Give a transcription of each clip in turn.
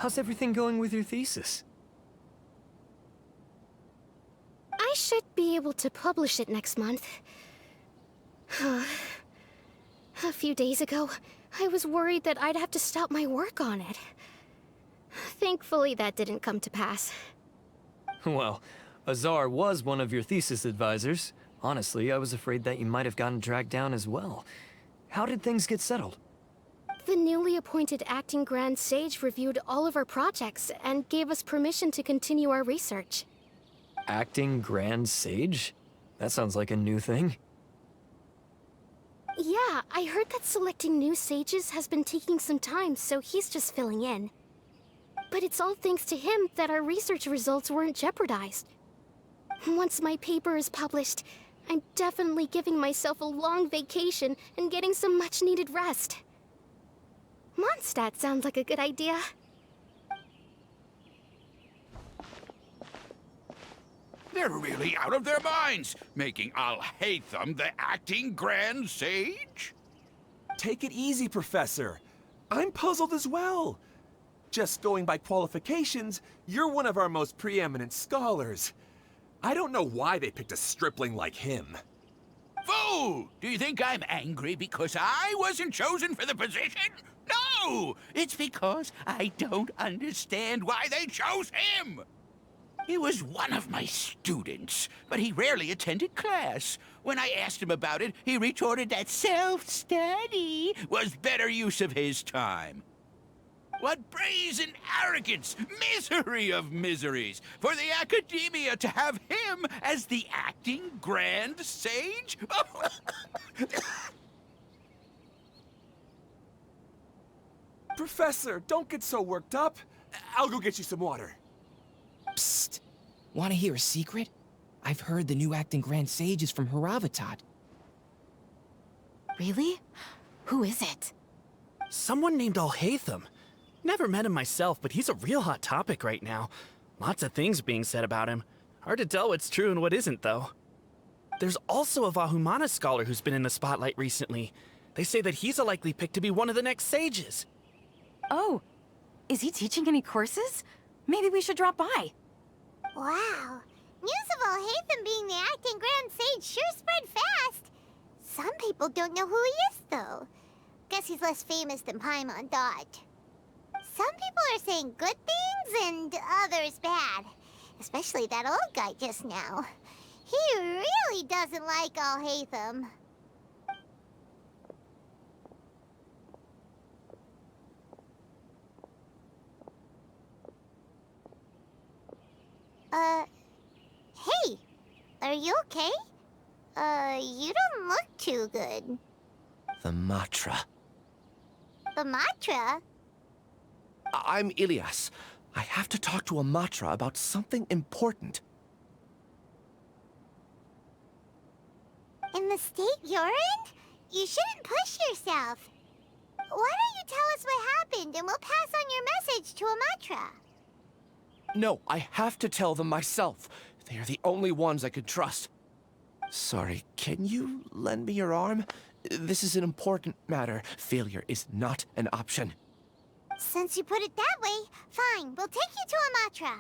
how's everything going with your thesis? I should be able to publish it next month. A few days ago, I was worried that I'd have to stop my work on it. Thankfully, that didn't come to pass. Well, Azar was one of your thesis advisors. Honestly, I was afraid that you might have gotten dragged down as well. How did things get settled? The newly appointed acting Grand Sage reviewed all of our projects and gave us permission to continue our research. Acting Grand Sage? That sounds like a new thing. Yeah, I heard that selecting new sages has been taking some time, so he's just filling in. But it's all thanks to him that our research results weren't jeopardized. Once my paper is published, I'm definitely giving myself a long vacation and getting some much-needed rest. Mondstadt sounds like a good idea. They're really out of their minds, making Al-Haytham the acting Grand Sage? Take it easy, Professor. I'm puzzled as well. Just going by qualifications, you're one of our most preeminent scholars. I don't know why they picked a stripling like him. Fool! Do you think I'm angry because I wasn't chosen for the position? No! It's because I don't understand why they chose him! He was one of my students, but he rarely attended class. When I asked him about it, he retorted that self-study was better use of his time. What brazen arrogance, misery of miseries, for the academia to have him as the acting Grand Sage? Professor, don't get so worked up. I'll go get you some water. Psst. Want to hear a secret? I've heard the new acting Grand Sage is from Haravatat. Really? Who is it? Someone named Al-Haytham. Never met him myself, but he's a real hot topic right now. Lots of things being said about him. Hard to tell what's true and what isn't, though. There's also a Vahumana scholar who's been in the spotlight recently. They say that he's a likely pick to be one of the next sages. Oh, is he teaching any courses? Maybe we should drop by. Wow. News of Al-Haytham being the acting Grand Sage sure spread fast. Some people don't know who he is, though. Guess he's less famous than Paimon thought. Some people are saying good things and others bad. Especially that old guy just now. He really doesn't like Al-Haytham. Hey, are you okay? You don't look too good. The Matra. The Matra? I'm Ilias. I have to talk to a Matra about something important. In the state you're in? You shouldn't push yourself. Why don't you tell us what happened and we'll pass on your message to a Matra? No, I have to tell them myself. They are the only ones I could trust. Sorry, can you lend me your arm? This is an important matter. Failure is not an option. Since you put it that way, fine. We'll take you to a Matra.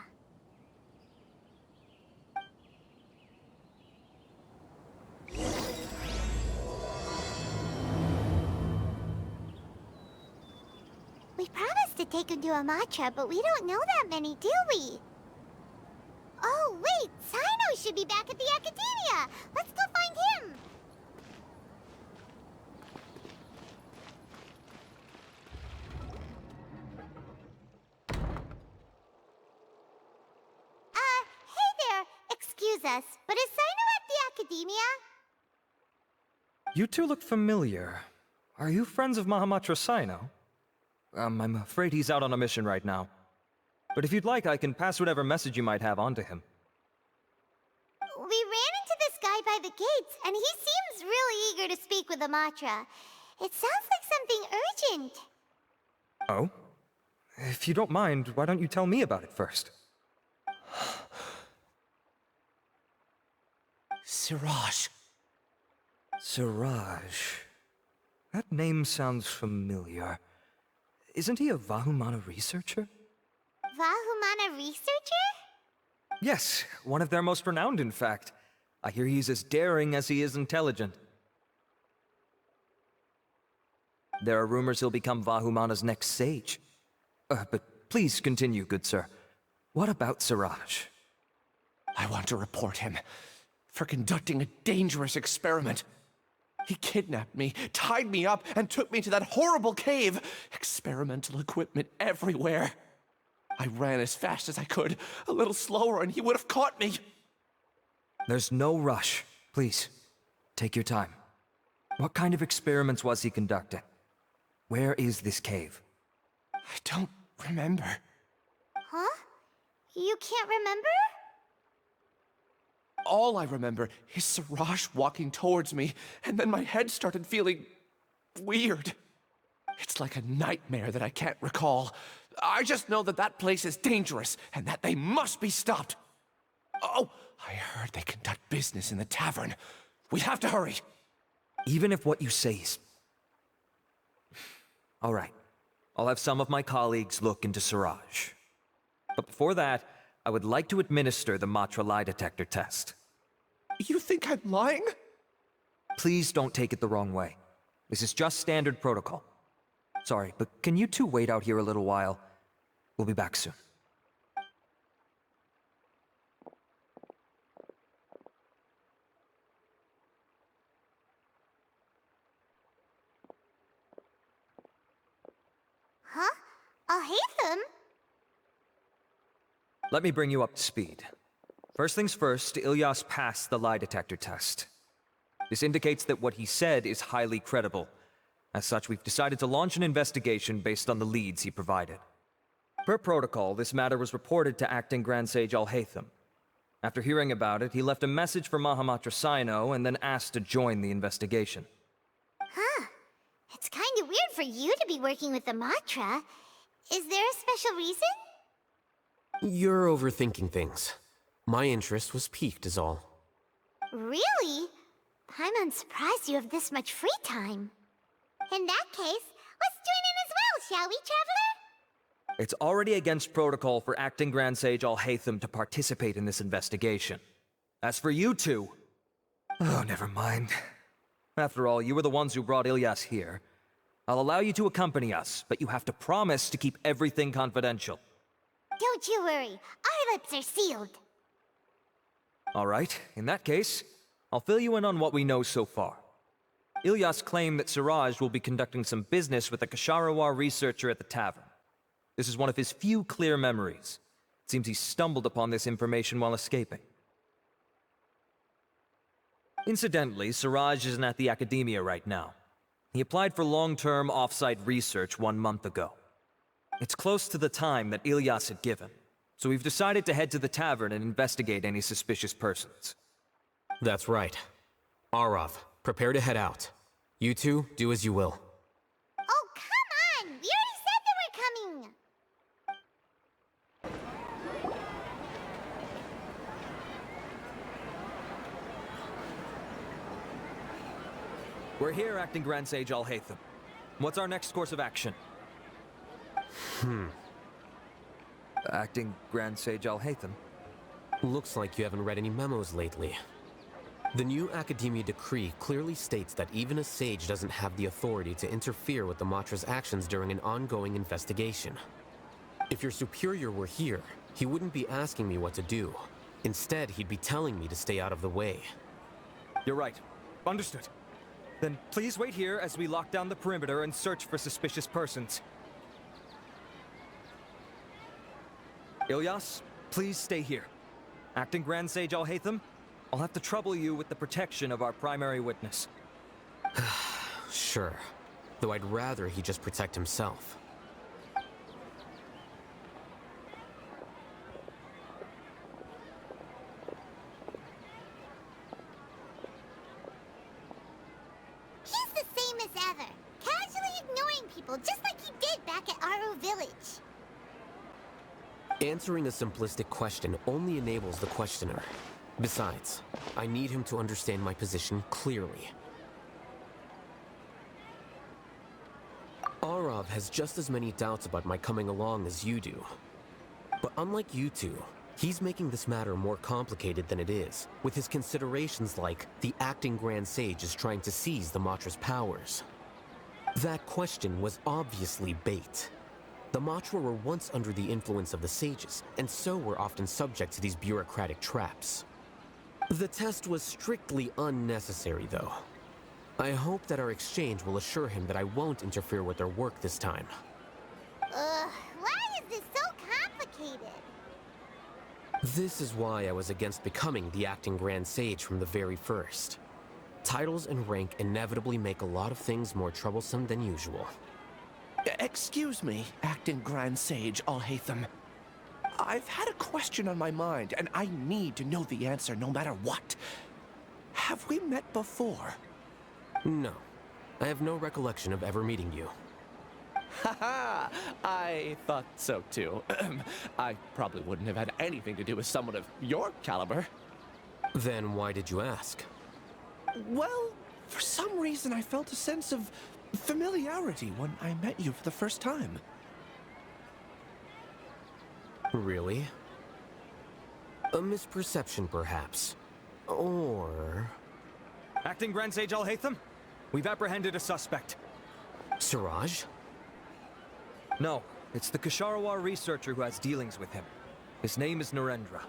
We promised to take him to a Matra, but we don't know that many, do we? Oh, wait! Sino should be back at the Academia! Let's go find him! Hey there! Excuse us, but is Sino at the Academia? You two look familiar. Are you friends of Mahamatra Sino? I'm afraid he's out on a mission right now. But if you'd like, I can pass whatever message you might have on to him. We ran into this guy by the gates, and he seems really eager to speak with the Matra. It sounds like something urgent. Oh? If you don't mind, why don't you tell me about it first? Siraj. Siraj. That name sounds familiar. Isn't he a Vahumana researcher? Vahumana researcher? Yes, one of their most renowned, in fact. I hear he's as daring as he is intelligent. There are rumors he'll become Vahumana's next sage. But please continue, good sir. What about Siraj? I want to report him for conducting a dangerous experiment. He kidnapped me, tied me up, and took me to that horrible cave. Experimental equipment everywhere. I ran as fast as I could, a little slower, and he would have caught me. There's no rush. Please, take your time. What kind of experiments was he conducting? Where is this cave? I don't remember. Huh? You can't remember? All I remember is Siraj walking towards me, and then my head started feeling weird. It's like a nightmare that I can't recall. I just know that that place is dangerous, and that they must be stopped. Oh, I heard they conduct business in the tavern. We have to hurry. Even if what you say is... All right. I'll have some of my colleagues look into Siraj. But before that, I would like to administer the Matra lie detector test. You think I'm lying? Please don't take it the wrong way. This is just standard protocol. Sorry, but can you two wait out here a little while? We'll be back soon. Huh? Alhaitham? Let me bring you up to speed. First things first, Ilyas passed the lie detector test. This indicates that what he said is highly credible. As such, we've decided to launch an investigation based on the leads he provided. Per protocol, this matter was reported to Acting Grand Sage Alhaitham. After hearing about it, he left a message for Mahamatra Sino and then asked to join the investigation. Huh. It's kind of weird for you to be working with the Matra. Is there a special reason? You're overthinking things. My interest was piqued is all. Really? I'm surprised you have this much free time. In that case, let's join in as well, shall we, Traveler? It's already against protocol for Acting Grand Sage Alhaitham to participate in this investigation. As for you two... Oh, never mind. After all, you were the ones who brought Ilyas here. I'll allow you to accompany us, but you have to promise to keep everything confidential. Don't you worry. Our lips are sealed. All right, in that case, I'll fill you in on what we know so far. Ilyas claimed that Siraj will be conducting some business with a Kasharawar researcher at the tavern. This is one of his few clear memories. It seems he stumbled upon this information while escaping. Incidentally, Siraj isn't at the academia right now. He applied for long-term off-site research 1 month ago. It's close to the time that Ilyas had given, so we've decided to head to the tavern and investigate any suspicious persons. That's right. Arav, prepare to head out. You two, do as you will. Oh, come on! We already said that we're coming! We're here, Acting Grand Sage Alhaitham. What's our next course of action? Acting Grand Sage Alhaitham? Looks like you haven't read any memos lately. The new Academia decree clearly states that even a sage doesn't have the authority to interfere with the Matra's actions during an ongoing investigation. If your superior were here, he wouldn't be asking me what to do. Instead, he'd be telling me to stay out of the way. You're right. Understood. Then please wait here as we lock down the perimeter and search for suspicious persons. Ilyas, please stay here. Acting Grand Sage Alhaitham, I'll have to trouble you with the protection of our primary witness. Sure. Though I'd rather he just protect himself. He's the same as ever, casually ignoring people just like he did back at Aru Village. Answering a simplistic question only enables the questioner. Besides, I need him to understand my position clearly. Arav has just as many doubts about my coming along as you do. But unlike you two, he's making this matter more complicated than it is, with his considerations like the acting Grand Sage is trying to seize the Matra's powers. That question was obviously bait. The Matra were once under the influence of the sages, and so were often subject to these bureaucratic traps. The test was strictly unnecessary, though. I hope that our exchange will assure him that I won't interfere with their work this time. Why is this so complicated? This is why I was against becoming the acting Grand Sage from the very first. Titles and rank inevitably make a lot of things more troublesome than usual. Excuse me, acting Grand Sage Alhaitham. I've had a question on my mind, and I need to know the answer no matter what. Have we met before? No. I have no recollection of ever meeting you. Haha, I thought so too. I probably wouldn't have had anything to do with someone of your caliber. Then why did you ask? Well, for some reason I felt a sense of familiarity when I met you for the first time. Really? A misperception, perhaps. Or... Acting Grand Sage Alhaitham, we've apprehended a suspect. Siraj? No, it's the Kasharawar researcher who has dealings with him. His name is Narendra.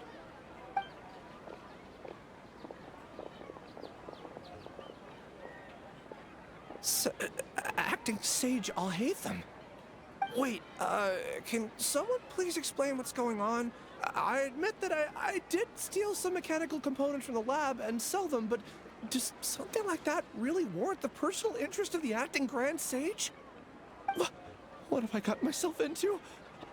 Acting Sage Alhaitham? Wait, can someone please explain what's going on? I admit that I did steal some mechanical components from the lab and sell them, but does something like that really warrant the personal interest of the acting Grand Sage? What have I gotten myself into?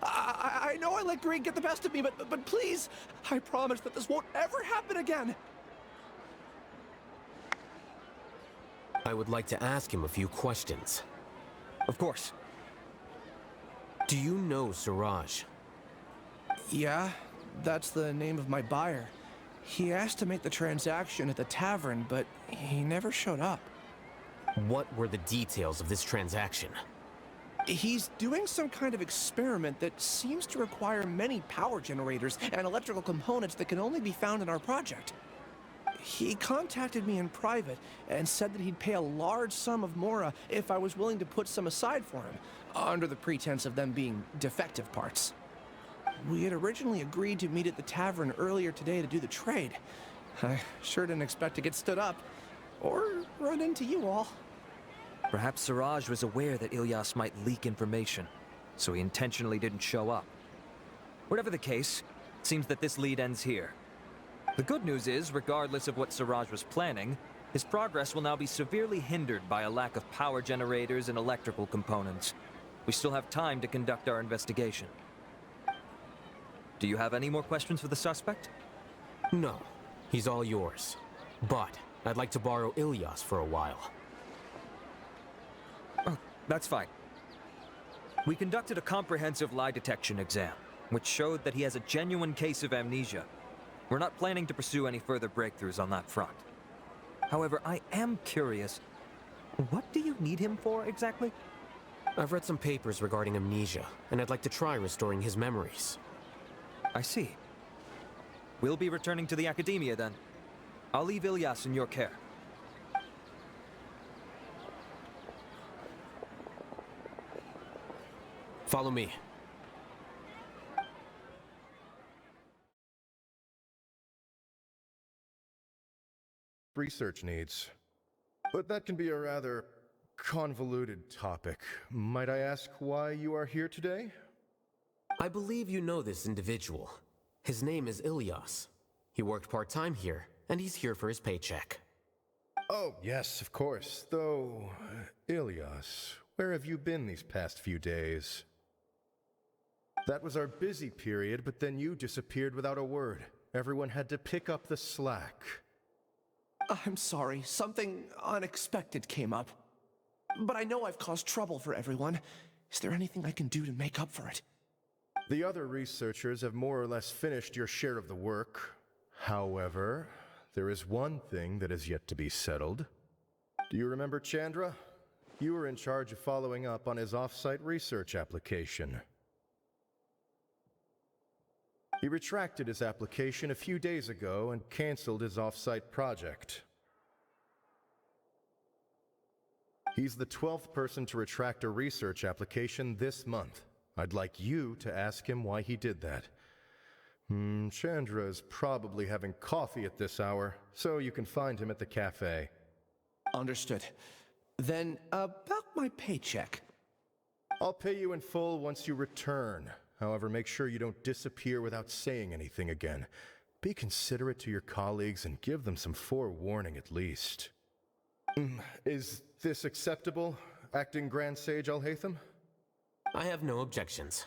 I know I let greed get the best of me, but please, I promise that this won't ever happen again. I would like to ask him a few questions. Of course. Do you know Siraj? Yeah, that's the name of my buyer. He asked to make the transaction at the tavern, but he never showed up. What were the details of this transaction? He's doing some kind of experiment that seems to require many power generators and electrical components that can only be found in our project. He contacted me in private and said that he'd pay a large sum of Mora if I was willing to put some aside for him, under the pretense of them being defective parts. We had originally agreed to meet at the tavern earlier today to do the trade. I sure didn't expect to get stood up, or run into you all. Perhaps Siraj was aware that Ilyas might leak information, so he intentionally didn't show up. Whatever the case, it seems that this lead ends here. The good news is, regardless of what Siraj was planning, his progress will now be severely hindered by a lack of power generators and electrical components. We still have time to conduct our investigation. Do you have any more questions for the suspect? No. He's all yours. But I'd like to borrow Ilyas for a while. Oh, that's fine. We conducted a comprehensive lie detection exam, which showed that he has a genuine case of amnesia. We're not planning to pursue any further breakthroughs on that front. However, I am curious, what do you need him for exactly? I've read some papers regarding amnesia, and I'd like to try restoring his memories. I see. We'll be returning to the Academia then. I'll leave Ilyas in your care. Follow me. Research needs. But that can be a rather convoluted topic. Might I ask why you are here today? I believe you know this individual. His name is Ilyas. He worked part-time here, and he's here for his paycheck. Oh, yes, of course. Though, Ilyas, where have you been these past few days? That was our busy period, but then you disappeared without a word. Everyone had to pick up the slack. I'm sorry, something unexpected came up. But I know I've caused trouble for everyone. Is there anything I can do to make up for it? The other researchers have more or less finished your share of the work. However, there is one thing that is yet to be settled. Do you remember Chandra? You were in charge of following up on his off-site research application. He retracted his application a few days ago and canceled his off-site project. He's the 12th person to retract a research application this month. I'd like you to ask him why he did that. Chandra is probably having coffee at this hour, so you can find him at the cafe. Understood. Then, about my paycheck. I'll pay you in full once you return. However, make sure you don't disappear without saying anything again. Be considerate to your colleagues and give them some forewarning at least. Is this acceptable, Acting Grand Sage Alhaitham? I have no objections.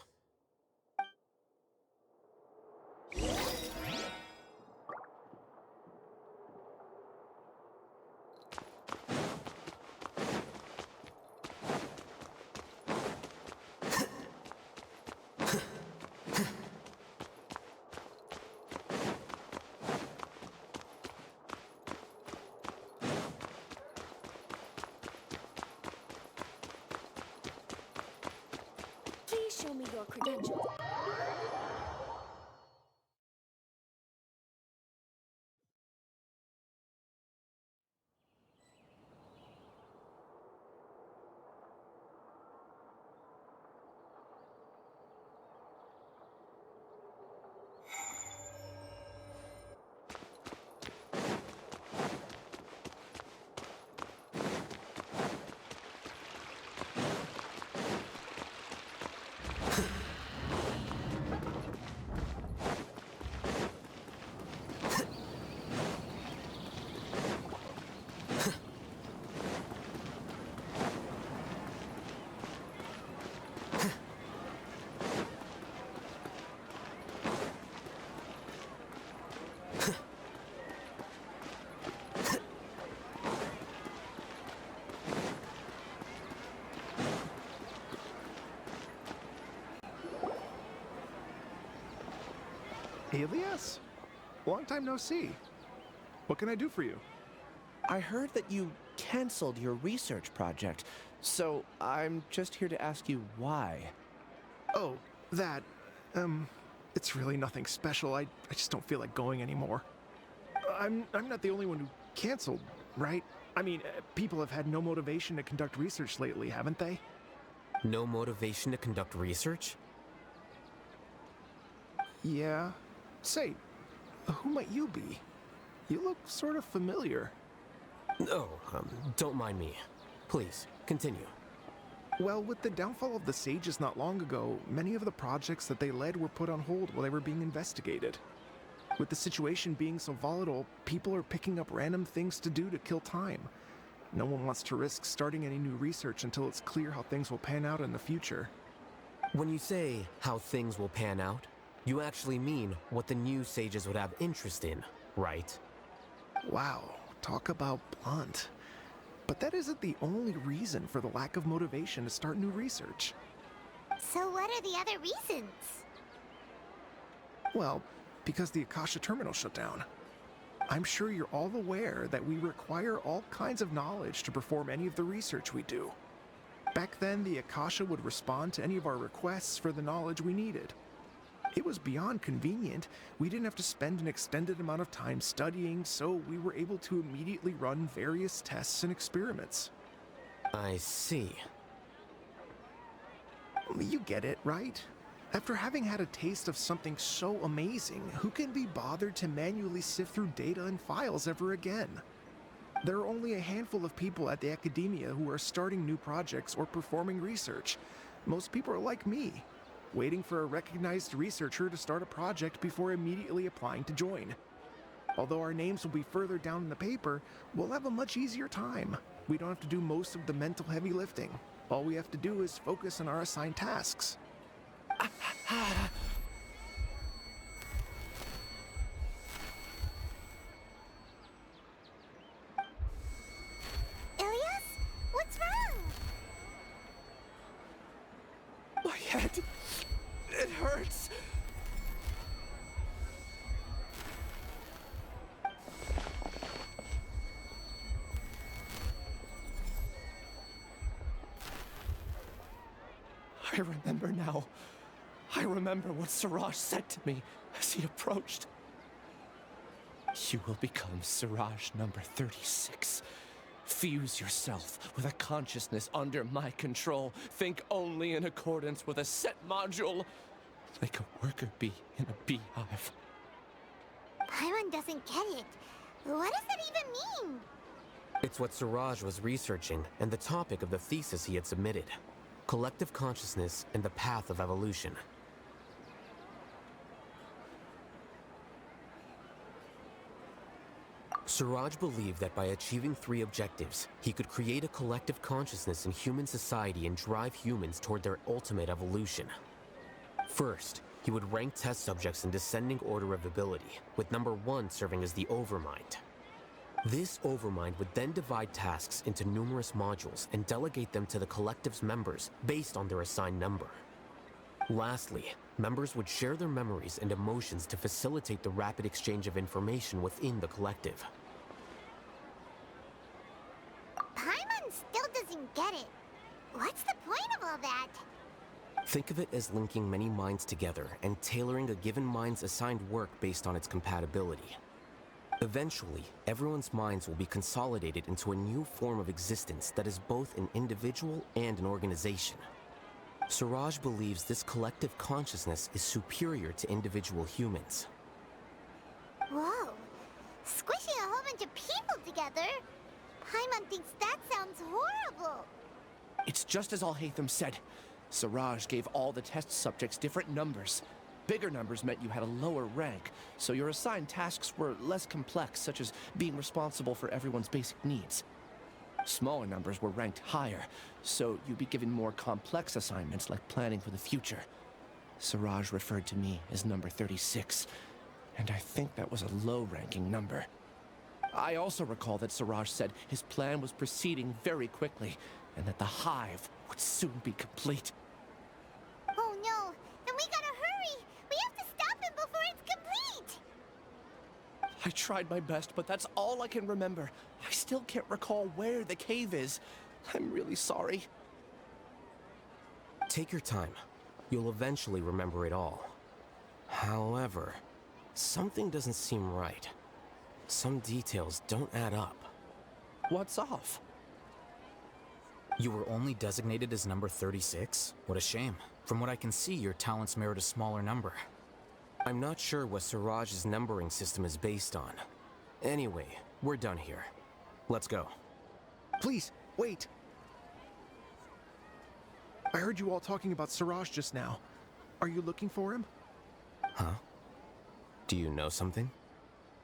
Please show me your credentials. Alias? Long time no see. What can I do for you? I heard that you canceled your research project, so I'm just here to ask you why. Oh, that, it's really nothing special. I just don't feel like going anymore. I'm not the only one who canceled, right? I mean, people have had no motivation to conduct research lately, haven't they? No motivation to conduct research? Yeah. Say, who might you be? You look sort of familiar. Oh, don't mind me. Please, continue. Well, with the downfall of the Sages not long ago, many of the projects that they led were put on hold while they were being investigated. With the situation being so volatile, people are picking up random things to do to kill time. No one wants to risk starting any new research until it's clear how things will pan out in the future. When you say how things will pan out, you actually mean what the new sages would have interest in, right? Wow, talk about blunt. But that isn't the only reason for the lack of motivation to start new research. So what are the other reasons? Well, because the Akasha terminal shut down. I'm sure you're all aware that we require all kinds of knowledge to perform any of the research we do. Back then, the Akasha would respond to any of our requests for the knowledge we needed. It was beyond convenient. We didn't have to spend an extended amount of time studying, so we were able to immediately run various tests and experiments. I see. You get it, right? After having had a taste of something so amazing, who can be bothered to manually sift through data and files ever again? There are only a handful of people at the academia who are starting new projects or performing research. Most people are like me, waiting for a recognized researcher to start a project before immediately applying to join. Although our names will be further down in the paper, we'll have a much easier time. We don't have to do most of the mental heavy lifting. All we have to do is focus on our assigned tasks. Ilias? What's wrong? My head. It hurts. I remember now. I remember what Siraj said to me as he approached. You will become Siraj number 36. Fuse yourself with a consciousness under my control. Think only in accordance with a set module, like a worker bee in a beehive. Paimon doesn't get it. What does that even mean? It's what Siraj was researching and the topic of the thesis he had submitted. Collective consciousness and the path of evolution. Siraj believed that by achieving 3 objectives, he could create a collective consciousness in human society and drive humans toward their ultimate evolution. First, he would rank test subjects in descending order of ability, with number 1 serving as the overmind. This overmind would then divide tasks into numerous modules and delegate them to the collective's members based on their assigned number. Lastly, members would share their memories and emotions to facilitate the rapid exchange of information within the collective. Paimon still doesn't get it. What's the point of all that? Think of it as linking many minds together and tailoring a given mind's assigned work based on its compatibility. Eventually, everyone's minds will be consolidated into a new form of existence that is both an individual and an organization. Siraj believes this collective consciousness is superior to individual humans. Whoa. Squishing a whole bunch of people together? Paimon thinks that sounds horrible. It's just as Al-Haytham said. Siraj gave all the test subjects different numbers. Bigger numbers meant you had a lower rank, so your assigned tasks were less complex, such as being responsible for everyone's basic needs. Smaller numbers were ranked higher, so you'd be given more complex assignments like planning for the future. Siraj referred to me as number 36, and I think that was a low-ranking number. I also recall that Siraj said his plan was proceeding very quickly, and that the hive would soon be complete. Oh no, then we gotta hurry! We have to stop him before it's complete! I tried my best, but that's all I can remember. I still can't recall where the cave is. I'm really sorry. Take your time. You'll eventually remember it all. However, something doesn't seem right. Some details don't add up. What's off? You were only designated as number 36? What a shame. From what I can see, your talents merit a smaller number. I'm not sure what Siraj's numbering system is based on. Anyway, we're done here. Let's go. Please, wait. I heard you all talking about Siraj just now. Are you looking for him? Huh? Do you know something?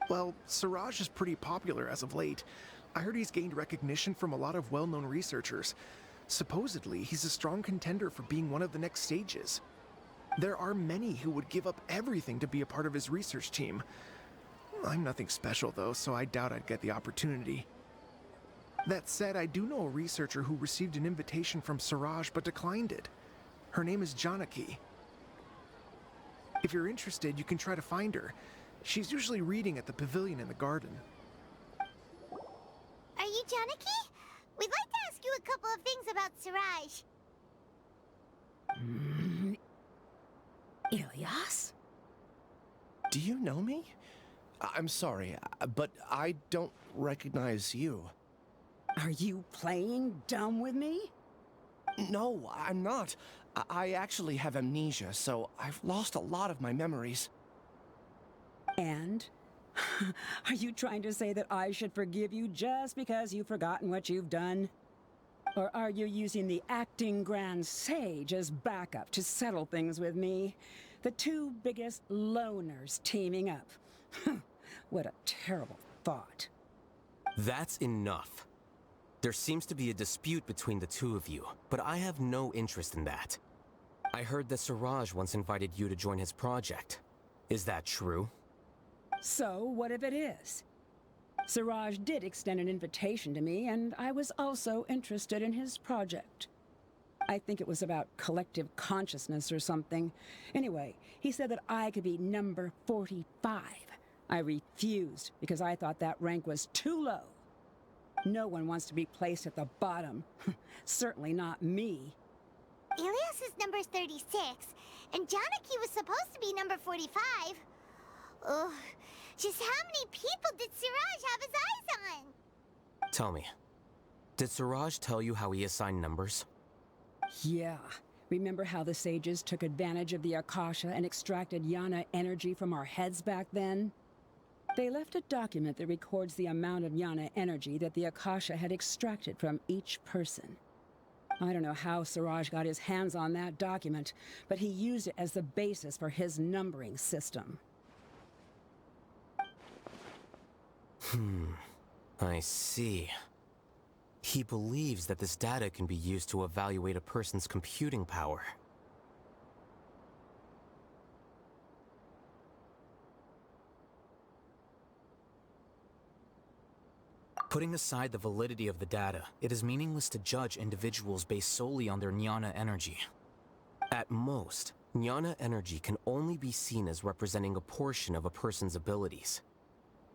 Well, Siraj is pretty popular as of late. I heard he's gained recognition from a lot of well-known researchers. Supposedly, he's a strong contender for being one of the next sages. There are many who would give up everything to be a part of his research team. I'm nothing special though, so I doubt I'd get the opportunity. That said, I do know a researcher who received an invitation from Siraj but declined it. Her name is Janaki. If you're interested, you can try to find her. She's usually reading at the pavilion in the garden. Are you Janaki? We'd like to ask you a couple of things about Siraj. Ilyas? Do you know me? I'm sorry, but I don't recognize you. Are you playing dumb with me? No, I'm not. I actually have amnesia, so I've lost a lot of my memories. And? Are you trying to say that I should forgive you just because you've forgotten what you've done? Or are you using the acting Grand Sage as backup to settle things with me? The two biggest loners teaming up. What a terrible thought. That's enough. There seems to be a dispute between the two of you, but I have no interest in that. I heard that Siraj once invited you to join his project. Is that true? So, what if it is? Siraj did extend an invitation to me, and I was also interested in his project. I think it was about collective consciousness or something. Anyway, he said that I could be number 45. I refused because I thought that rank was too low. No one wants to be placed at the bottom. Certainly not me. Ilias is number 36, and Janaki was supposed to be number 45. Ugh, just how many people did Siraj have his eyes on? Tell me, did Siraj tell you how he assigned numbers? Yeah. Remember how the sages took advantage of the Akasha and extracted Yana energy from our heads back then? They left a document that records the amount of Yana energy that the Akasha had extracted from each person. I don't know how Siraj got his hands on that document, but he used it as the basis for his numbering system. I see. He believes that this data can be used to evaluate a person's computing power. Putting aside the validity of the data, it is meaningless to judge individuals based solely on their jnana energy. At most, jnana energy can only be seen as representing a portion of a person's abilities.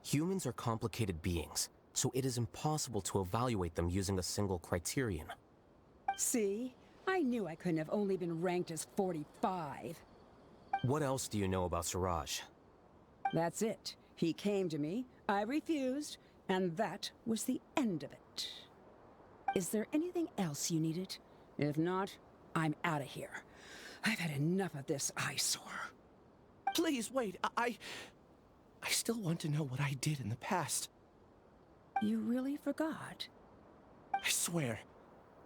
Humans are complicated beings, so it is impossible to evaluate them using a single criterion. See? I knew I couldn't have only been ranked as 45. What else do you know about Siraj? That's it. He came to me, I refused, and that was the end of it. Is there anything else you needed? If not, I'm out of here. I've had enough of this eyesore. Please, wait. I still want to know what I did in the past. You really forgot? I swear,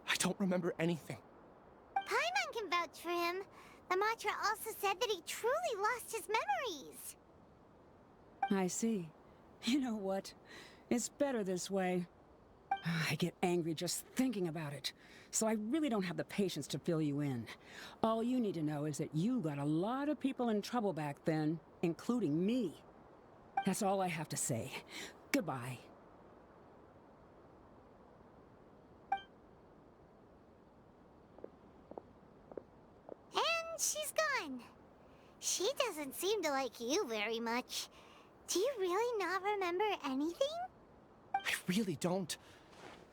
I don't remember anything. Paimon can vouch for him. The mantra also said that he truly lost his memories. I see. You know what? It's better this way. I get angry just thinking about it, so I really don't have the patience to fill you in. All you need to know is that you got a lot of people in trouble back then, including me. That's all I have to say. Goodbye. And she's gone. She doesn't seem to like you very much. Do you really not remember anything? I really don't.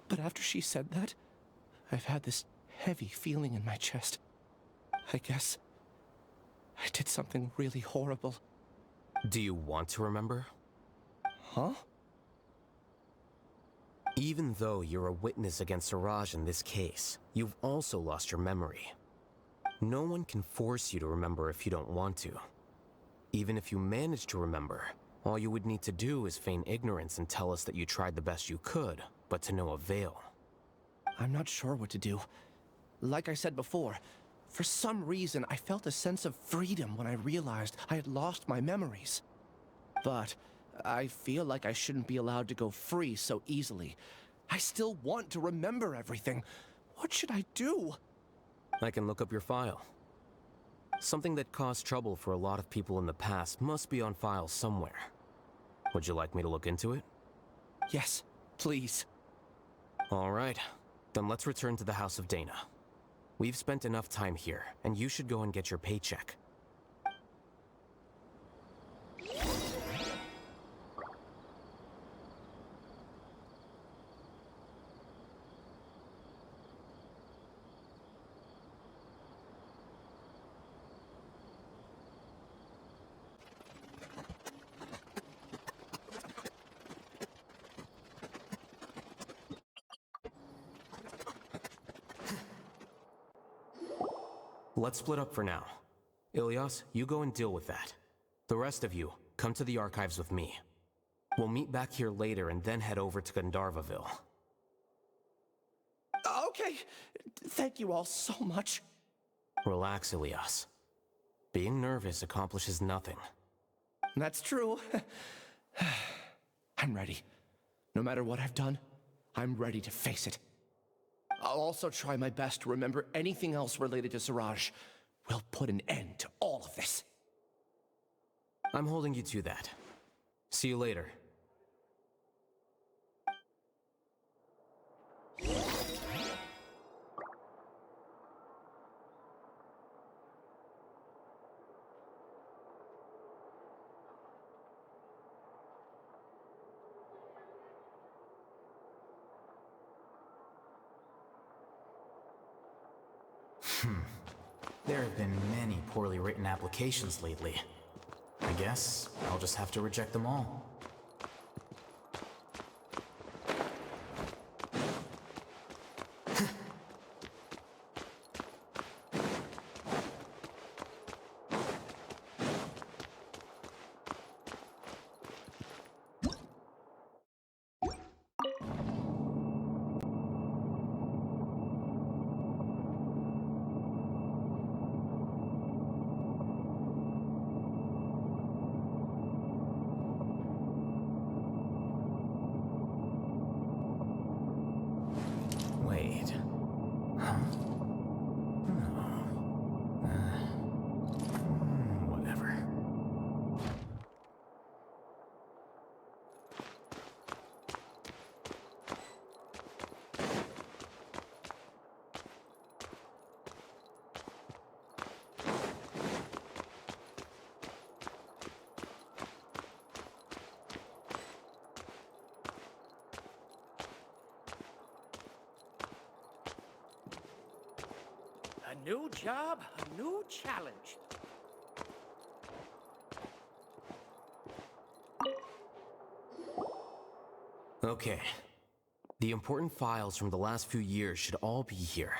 But after she said that, I've had this heavy feeling in my chest. I guess I did something really horrible. Do you want to remember? Huh? Even though you're a witness against Siraj in this case, you've also lost your memory. No one can force you to remember if you don't want to. Even if you manage to remember, all you would need to do is feign ignorance and tell us that you tried the best you could, but to no avail. I'm not sure what to do. Like I said before, for some reason I felt a sense of freedom when I realized I had lost my memories. But I feel like I shouldn't be allowed to go free so easily. I still want to remember everything. What should I do? I can look up your file. Something that caused trouble for a lot of people in the past must be on file somewhere. Would you like me to look into it? Yes, please. All right. Then let's return to the House of Dana. We've spent enough time here, and you should go and get your paycheck. Let's split up for now. Ilias, you go and deal with that. The rest of you, come to the archives with me. We'll meet back here later and then head over to Gandharvaville. Okay. Thank you all so much. Relax, Ilias. Being nervous accomplishes nothing. That's true. I'm ready. No matter what I've done, I'm ready to face it. I'll also try my best to remember anything else related to Siraj. We'll put an end to all of this. I'm holding you to that. See you later. There have been many poorly written applications lately. I guess I'll just have to reject them all. Wait. Huh? No. Whatever. A new job, a new challenge. Okay. The important files from the last few years should all be here.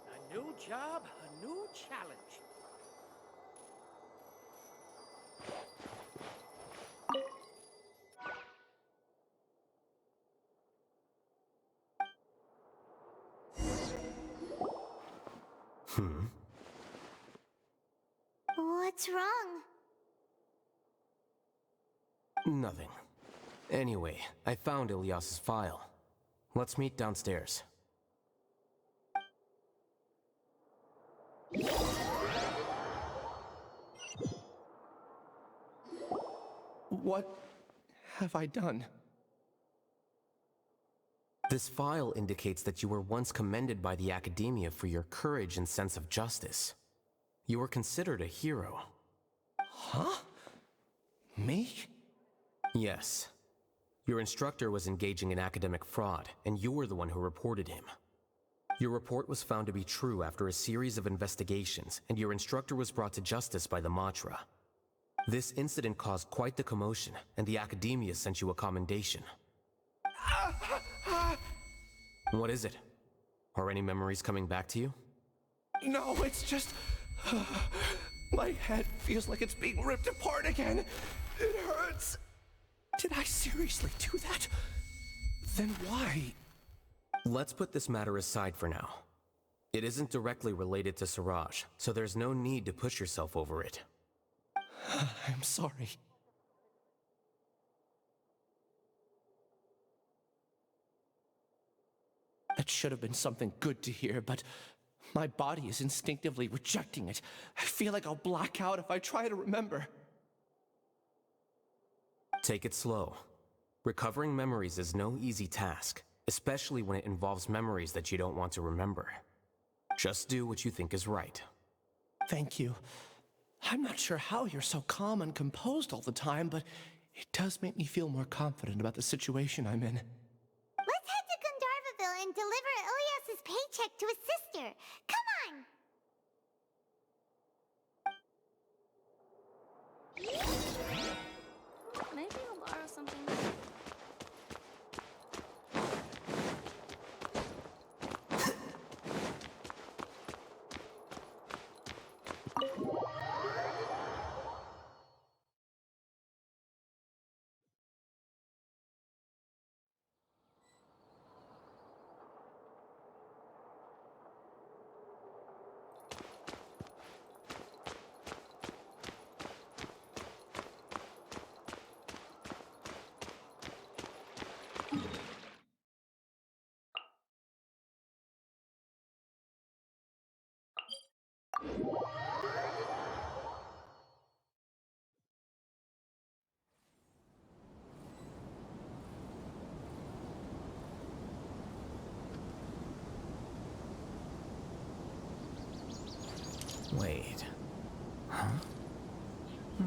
A new job, a new challenge. What's wrong? Nothing. Anyway, I found Ilyas's file. Let's meet downstairs. What have I done? This file indicates that you were once commended by the Academia for your courage and sense of justice. You were considered a hero. Huh? Me? Yes. Your instructor was engaging in academic fraud, and you were the one who reported him. Your report was found to be true after a series of investigations, and your instructor was brought to justice by the Matra. This incident caused quite the commotion, and the Academia sent you a commendation. What is it? Are any memories coming back to you? No, it's just... my head feels like it's being ripped apart again. It hurts. Did I seriously do that? Then why? Let's put this matter aside for now. It isn't directly related to Siraj, so there's no need to push yourself over it. I'm sorry. That should have been something good to hear, but my body is instinctively rejecting it. I feel like I'll black out if I try to remember. Take it slow. Recovering memories is no easy task, especially when it involves memories that you don't want to remember. Just do what you think is right. Thank you. I'm not sure how you're so calm and composed all the time, but it does make me feel more confident about the situation I'm in. Let's head to Gandharvaville and deliver Ilyas's paycheck to his sister. Come on! Maybe I'll borrow something. Wait. Huh? No.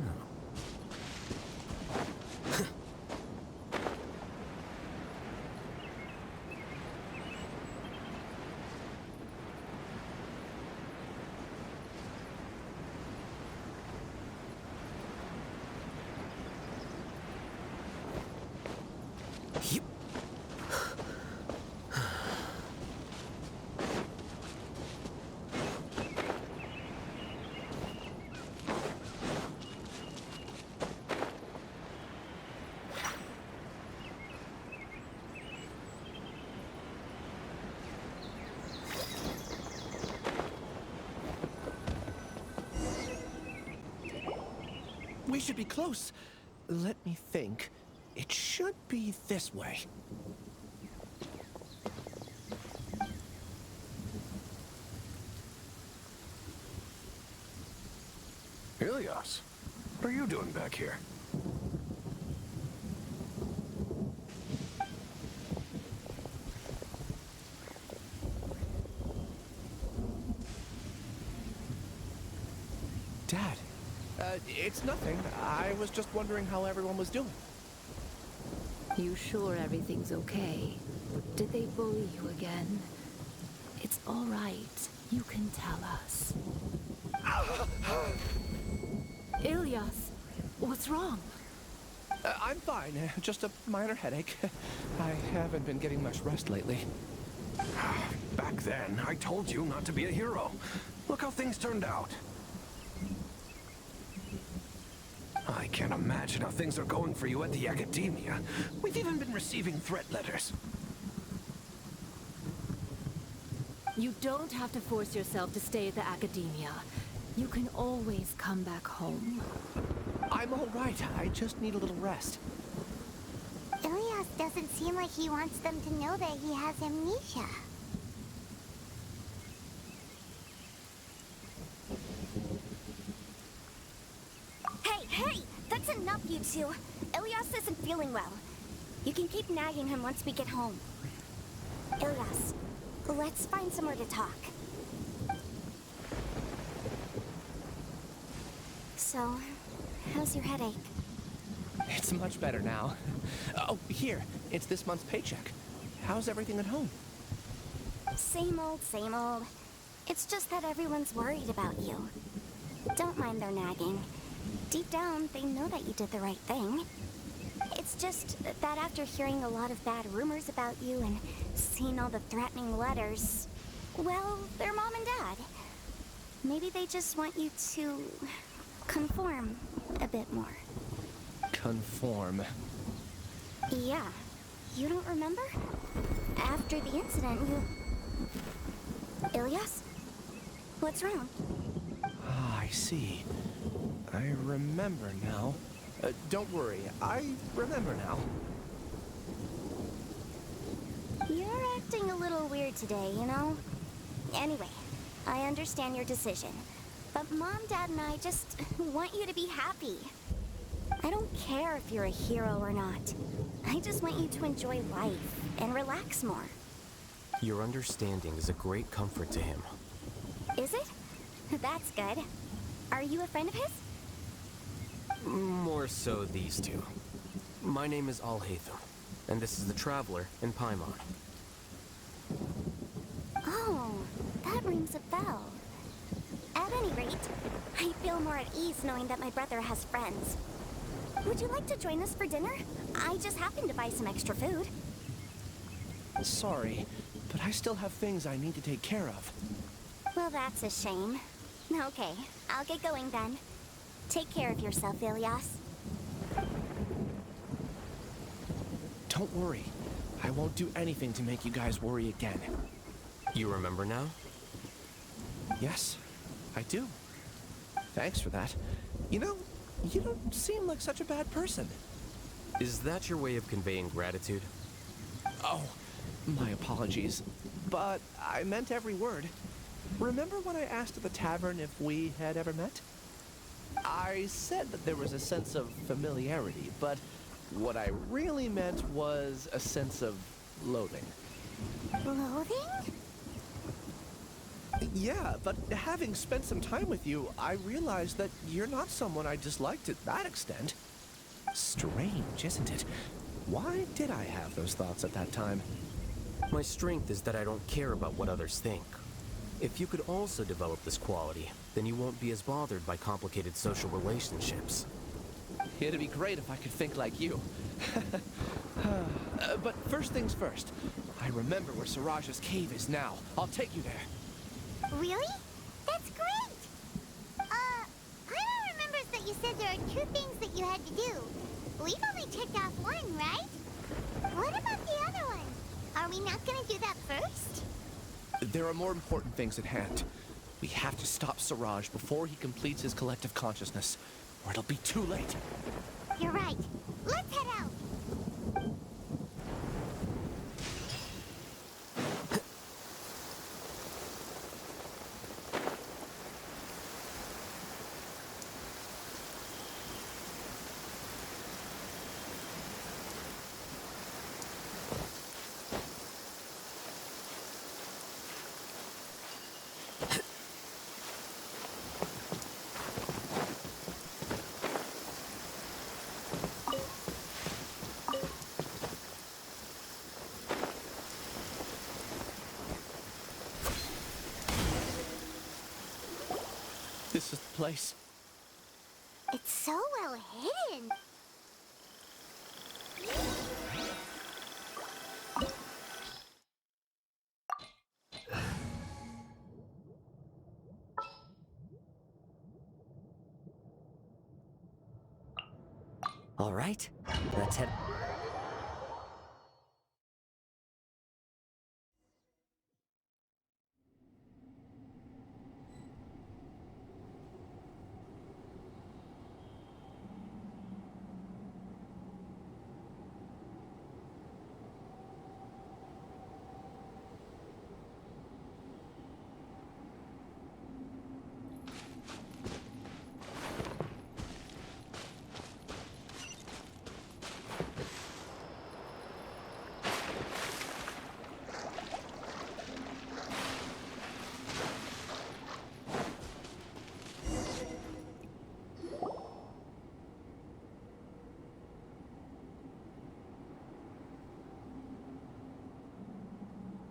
We should be close. Let me think. It should be this way. Ilias, what are you doing back here? Dad, it's nothing. I was just wondering how everyone was doing. You sure everything's okay? Did they bully you again? It's all right. You can tell us. Ilias, what's wrong? I'm fine. Just a minor headache. I haven't been getting much rest lately. Back then, I told you not to be a hero. Look how things turned out. I can't imagine how things are going for you at the Academia. We've even been receiving threat letters. You don't have to force yourself to stay at the Academia. You can always come back home. I'm all right. I just need a little rest. Ilias doesn't seem like he wants them to know that he has amnesia. Hey! That's enough, you two. Ilias isn't feeling well. You can keep nagging him once we get home. Ilias, let's find somewhere to talk. So, how's your headache? It's much better now. Oh, here. It's this month's paycheck. How's everything at home? Same old, same old. It's just that everyone's worried about you. Don't mind their nagging. Deep down, they know that you did the right thing. It's just that after hearing a lot of bad rumors about you and seeing all the threatening letters, well, they're mom and dad. Maybe they just want you to conform a bit more. Conform. Yeah. You don't remember? After the incident, you... Ilias? What's wrong? Ah, I see. I remember now. Don't worry, I remember now. You're acting a little weird today, you know? Anyway, I understand your decision. But Mom, Dad, and I just want you to be happy. I don't care if you're a hero or not. I just want you to enjoy life and relax more. Your understanding is a great comfort to him. Is it? That's good. Are you a friend of his? More so these two. My name is Alhaitham, and this is the Traveler in Paimon. Oh, that rings a bell. At any rate, I feel more at ease knowing that my brother has friends. Would you like to join us for dinner? I just happened to buy some extra food. Sorry, but I still have things I need to take care of. Well, that's a shame. Okay, I'll get going then. Take care of yourself, Ilias. Don't worry. I won't do anything to make you guys worry again. You remember now? Yes, I do. Thanks for that. You know, you don't seem like such a bad person. Is that your way of conveying gratitude? Oh, my apologies. But I meant every word. Remember when I asked at the tavern if we had ever met? I said that there was a sense of familiarity, but what I really meant was a sense of loathing. Loathing? Yeah, but having spent some time with you, I realized that you're not someone I disliked at that extent. Strange, isn't it? Why did I have those thoughts at that time? My strength is that I don't care about what others think. If you could also develop this quality, then you won't be as bothered by complicated social relationships. It'd be great if I could think like you. But first things first. I remember where Siraj's cave is now. I'll take you there. Really? That's great! Paimon remembers that you said there are 2 things that you had to do. We've only checked off 1, right? What about the other one? Are we not gonna do that first? There are more important things at hand. We have to stop Siraj before he completes his collective consciousness, or it'll be too late. You're right. Let's head out! This is the place. It's so well hidden. All right, let's head.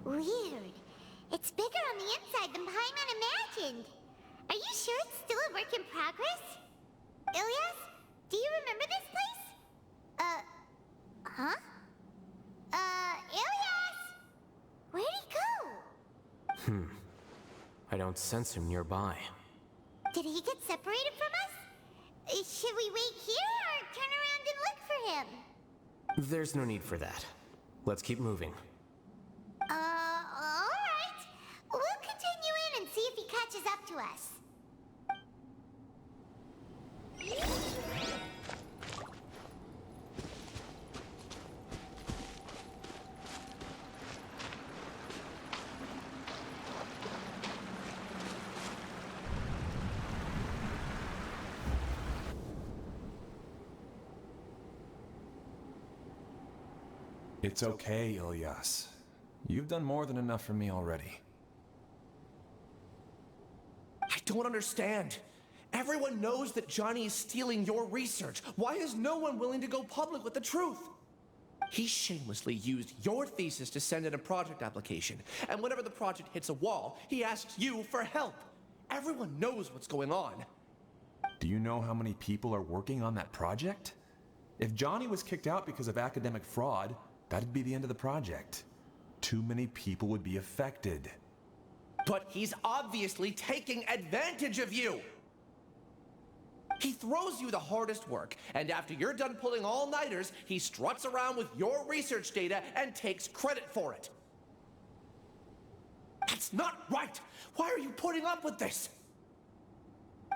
Weird. It's bigger on the inside than Paimon imagined. Are you sure it's still a work in progress? Ilyas, do you remember this place? Huh? Ilyas! Where'd he go? I don't sense him nearby. Did he get separated from us? Should we wait here or turn around and look for him? There's no need for that. Let's keep moving. Alright. We'll continue in and see if he catches up to us. It's okay, Ilyas. You've done more than enough for me already. I don't understand. Everyone knows that Johnny is stealing your research. Why is no one willing to go public with the truth? He shamelessly used your thesis to send in a project application, and whenever the project hits a wall, he asks you for help. Everyone knows what's going on. Do you know how many people are working on that project? If Johnny was kicked out because of academic fraud, that'd be the end of the project. Too many people would be affected. But he's obviously taking advantage of you! He throws you the hardest work, and after you're done pulling all-nighters, he struts around with your research data and takes credit for it. That's not right! Why are you putting up with this?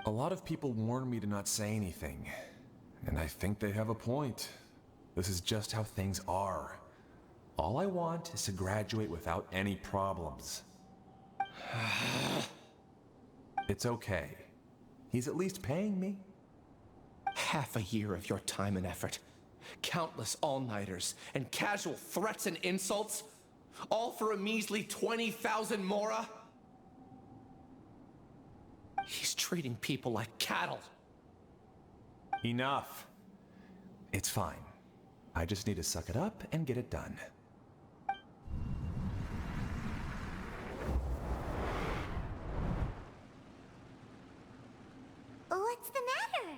A lot of people warn me to not say anything, and I think they have a point. This is just how things are. All I want is to graduate without any problems. It's okay. He's at least paying me. Half a year of your time and effort, countless all-nighters, and casual threats and insults, all for a measly 20,000 mora? He's treating people like cattle. Enough. It's fine. I just need to suck it up and get it done. What's the matter?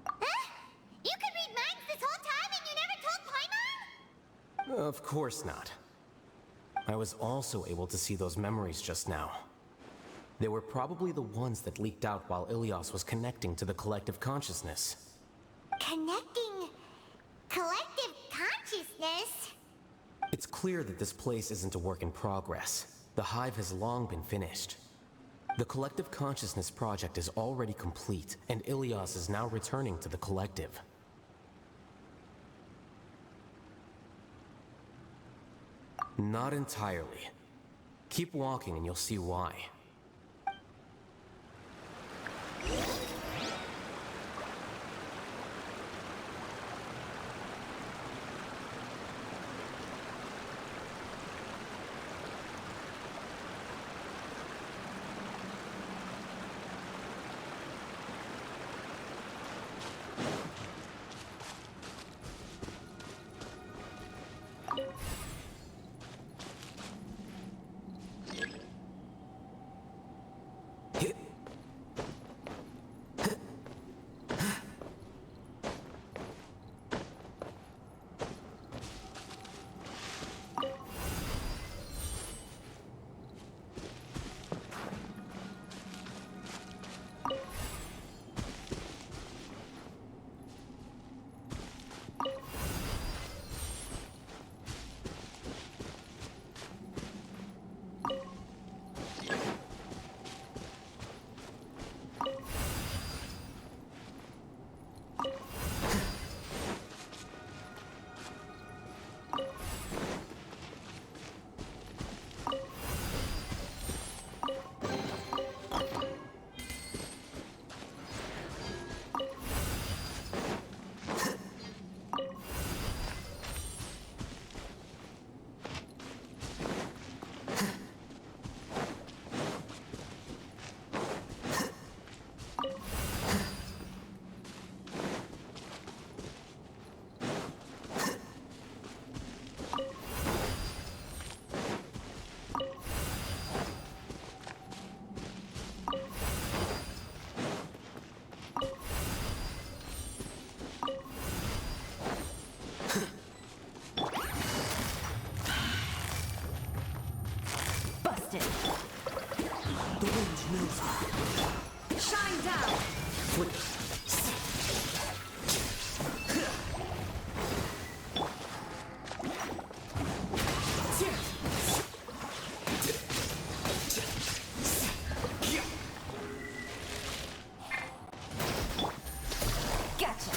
Huh? You could read minds this whole time and you never told Paimon? Of course not. I was also able to see those memories just now. They were probably the ones that leaked out while Ilias was connecting to the collective consciousness. Connecting collective consciousness? It's clear that this place isn't a work in progress. The hive has long been finished. The collective consciousness project is already complete, and Ilias is now returning to the collective. Not entirely. Keep walking and you'll see why. Busted. The wind knows me. Shine down. Gotcha.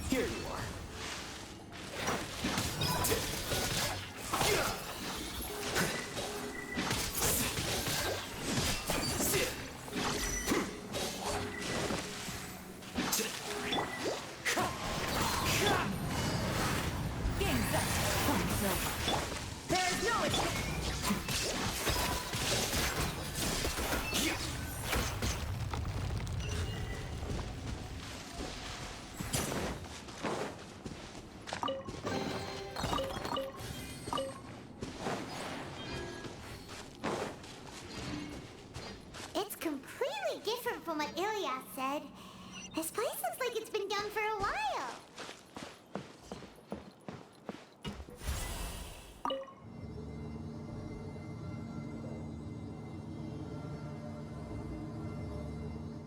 Here you are. Game's up. Fight's over. There's no escape. It's completely different from what Ilias said. This place looks like it's been done for a while.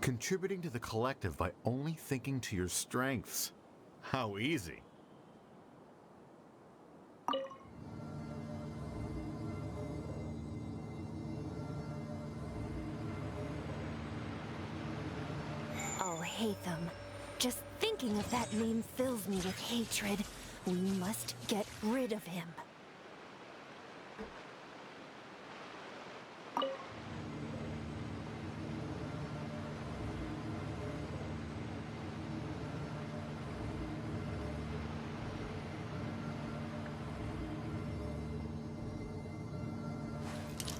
Contributing to the collective by only thinking to your strengths. How easy. Hatham. Just thinking of that name fills me with hatred. We must get rid of him.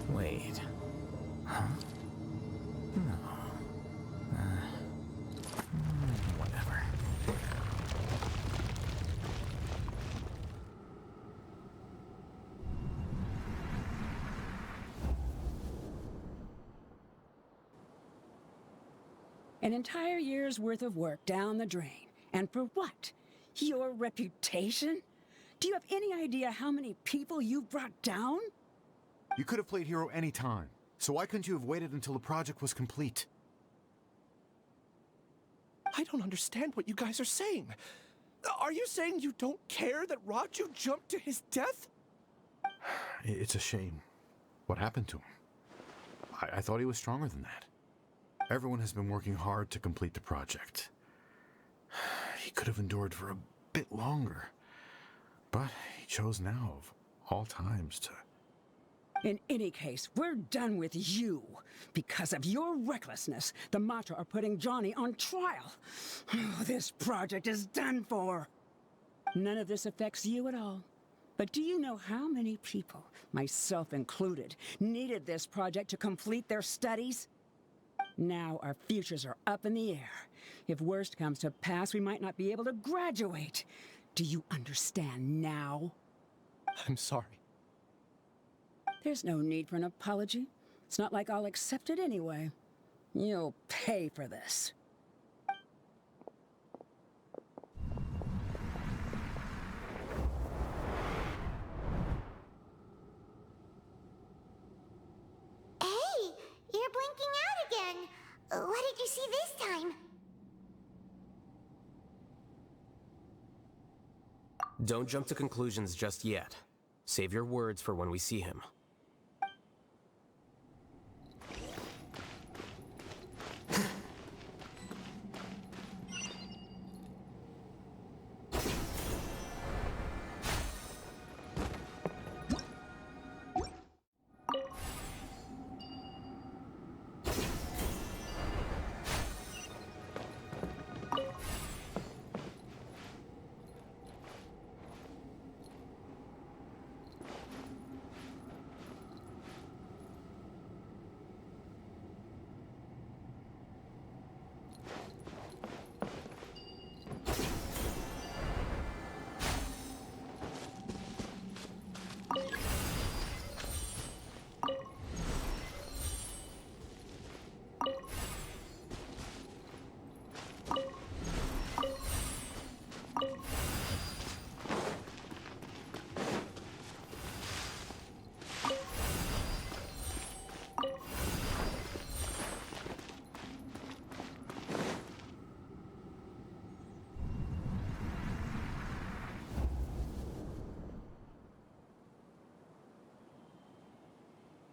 Wait. Huh? No. Whatever. An entire year's worth of work down the drain. And for what? Your reputation? Do you have any idea how many people you've brought down? You could have played hero any time, so why couldn't you have waited until the project was complete? I don't understand what you guys are saying. Are you saying you don't care that Raju jumped to his death? It's a shame. What happened to him? I thought he was stronger than that. Everyone has been working hard to complete the project. He could have endured for a bit longer. But he chose now, of all times, to... In any case, we're done with you. Because of your recklessness, the Matra are putting Johnny on trial. This project is done for. None of this affects you at all. But do you know how many people, myself included, needed this project to complete their studies? Now our futures are up in the air. If worst comes to pass, we might not be able to graduate. Do you understand now? I'm sorry. There's no need for an apology. It's not like I'll accept it anyway. You'll pay for this. Hey, you're blinking out again. What did you see this time? Don't jump to conclusions just yet. Save your words for when we see him.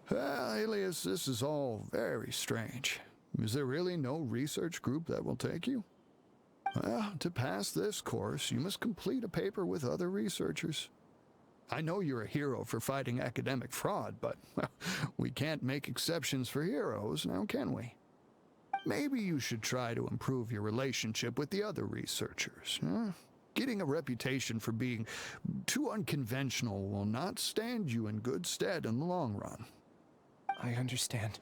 Well, Alias, this is all very strange. Is there really no research group that will take you? Well, to pass this course, you must complete a paper with other researchers. I know you're a hero for fighting academic fraud, but we can't make exceptions for heroes, now can we? Maybe you should try to improve your relationship with the other researchers. Getting a reputation for being too unconventional will not stand you in good stead in the long run. I understand.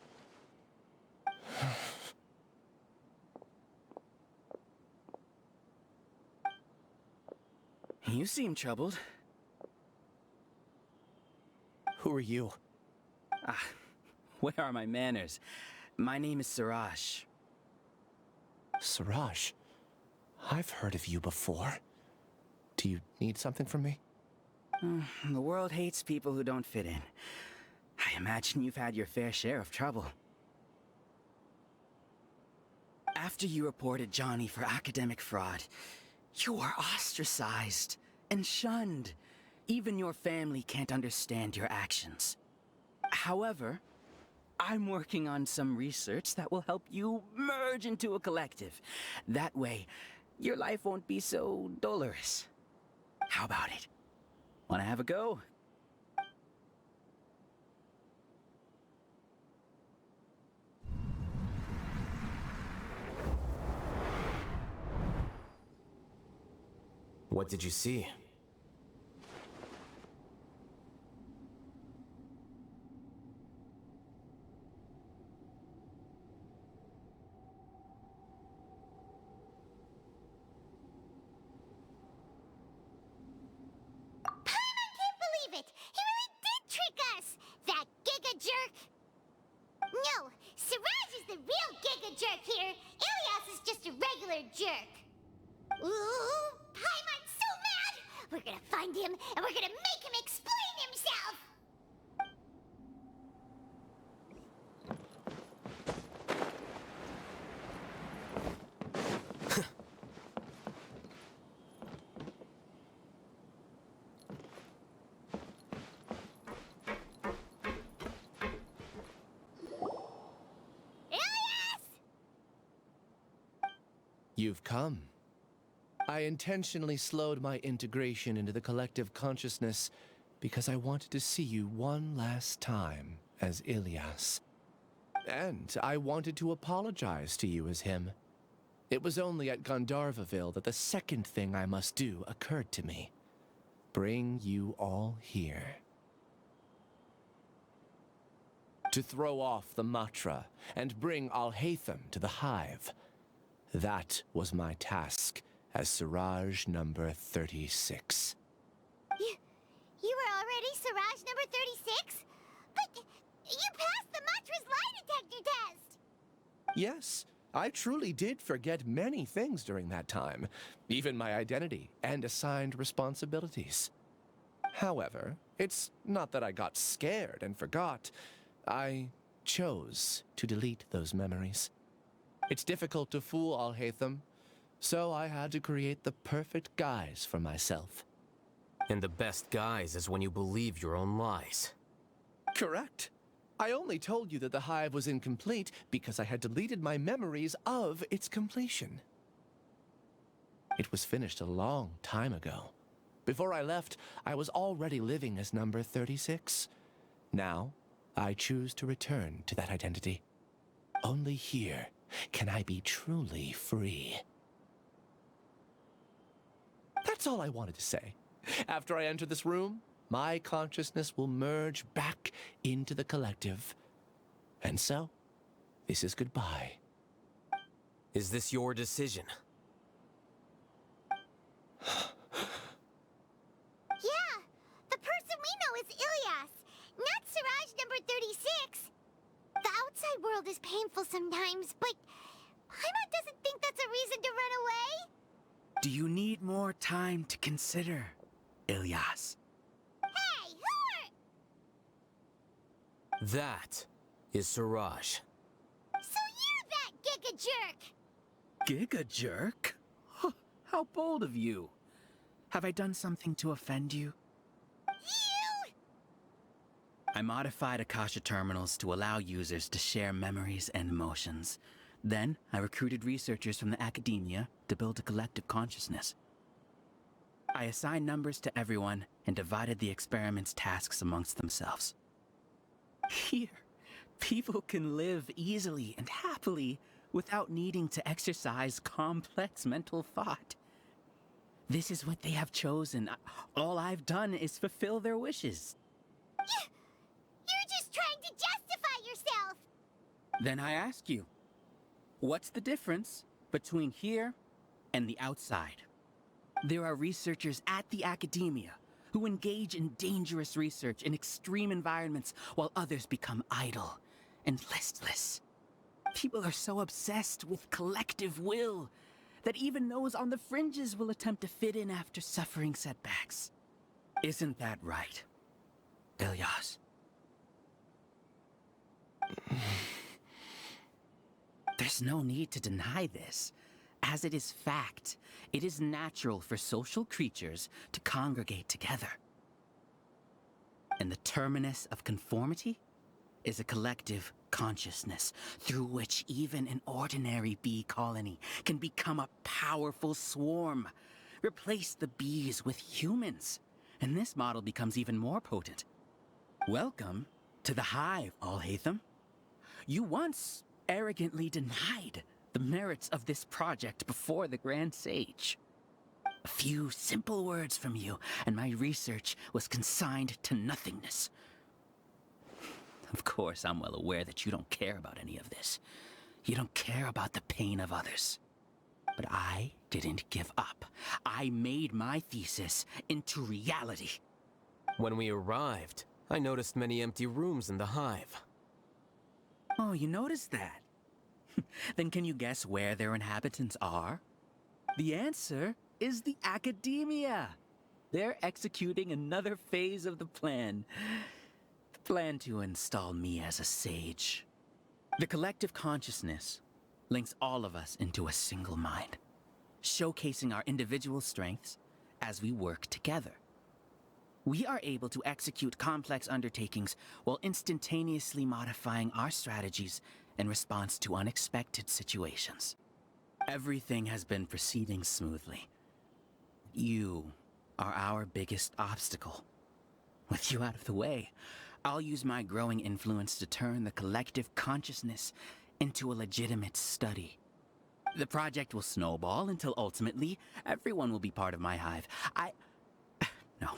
You seem troubled. Who are you? Where are my manners? My name is Siraj. Siraj? I've heard of you before. Do you need something from me? The world hates people who don't fit in. I imagine you've had your fair share of trouble. After you reported Johnny for academic fraud, you were ostracized and shunned. Even your family can't understand your actions. However, I'm working on some research that will help you merge into a collective. That way, your life won't be so dolorous. How about it? Wanna have a go? What did you see? It. He really did trick us! That Giga Jerk! No, Siraj is the real Giga Jerk here. Ilias is just a regular jerk. Ooh, Paimon's so mad! We're gonna find him, and we're gonna make him explain himself! You've come. I intentionally slowed my integration into the collective consciousness because I wanted to see you one last time as Ilias. And I wanted to apologize to you as him. It was only at Gandharvaville that the second thing I must do occurred to me. Bring you all here. To throw off the Matra and bring Alhaitham to the hive. That was my task as Siraj number 36. You were already Siraj number 36? But you passed the Matra's lie detector test! Yes, I truly did forget many things during that time, even my identity and assigned responsibilities. However, it's not that I got scared and forgot. I chose to delete those memories. It's difficult to fool Alhaitham, so I had to create the perfect guise for myself. And the best guise is when you believe your own lies. Correct. I only told you that the hive was incomplete because I had deleted my memories of its completion. It was finished a long time ago. Before I left, I was already living as number 36. Now, I choose to return to that identity. Only here can I be truly free. That's all I wanted to say. After I enter this room, my consciousness will merge back into the collective. And so, this is goodbye. Is this your decision? Yeah, the person we know is Ilias, not Siraj number 36. The outside world is painful sometimes, but Paimon doesn't think that's a reason to run away. Do you need more time to consider, Ilias? Hey, who are... That is Siraj. So you're that Giga Jerk! Giga Jerk? How bold of you. Have I done something to offend you? You! I modified Akasha terminals to allow users to share memories and emotions. Then, I recruited researchers from the academia to build a collective consciousness. I assigned numbers to everyone and divided the experiment's tasks amongst themselves. Here, people can live easily and happily without needing to exercise complex mental thought. This is what they have chosen. All I've done is fulfill their wishes. You're just trying to justify yourself! Then I ask you, what's the difference between here and the outside? There are researchers at the academia who engage in dangerous research in extreme environments while others become idle and listless. People are so obsessed with collective will that even those on the fringes will attempt to fit in after suffering setbacks. Isn't that right, Ilias? There's no need to deny this. As it is fact, it is natural for social creatures to congregate together. And the terminus of conformity is a collective consciousness through which even an ordinary bee colony can become a powerful swarm. Replace the bees with humans, and this model becomes even more potent. Welcome to the hive, Alhaitham. You once arrogantly denied the merits of this project before the Grand Sage. A few simple words from you, and my research was consigned to nothingness. Of course, I'm well aware that you don't care about any of this. You don't care about the pain of others. But I didn't give up. I made my thesis into reality. When we arrived, I noticed many empty rooms in the hive. Oh, you noticed that? Then can you guess where their inhabitants are? The answer is the academia. They're executing another phase of the plan. The plan to install me as a sage. The collective consciousness links all of us into a single mind, showcasing our individual strengths as we work together. We are able to execute complex undertakings while instantaneously modifying our strategies in response to unexpected situations. Everything has been proceeding smoothly. You are our biggest obstacle. With you out of the way, I'll use my growing influence to turn the collective consciousness into a legitimate study. The project will snowball until ultimately everyone will be part of my hive. No.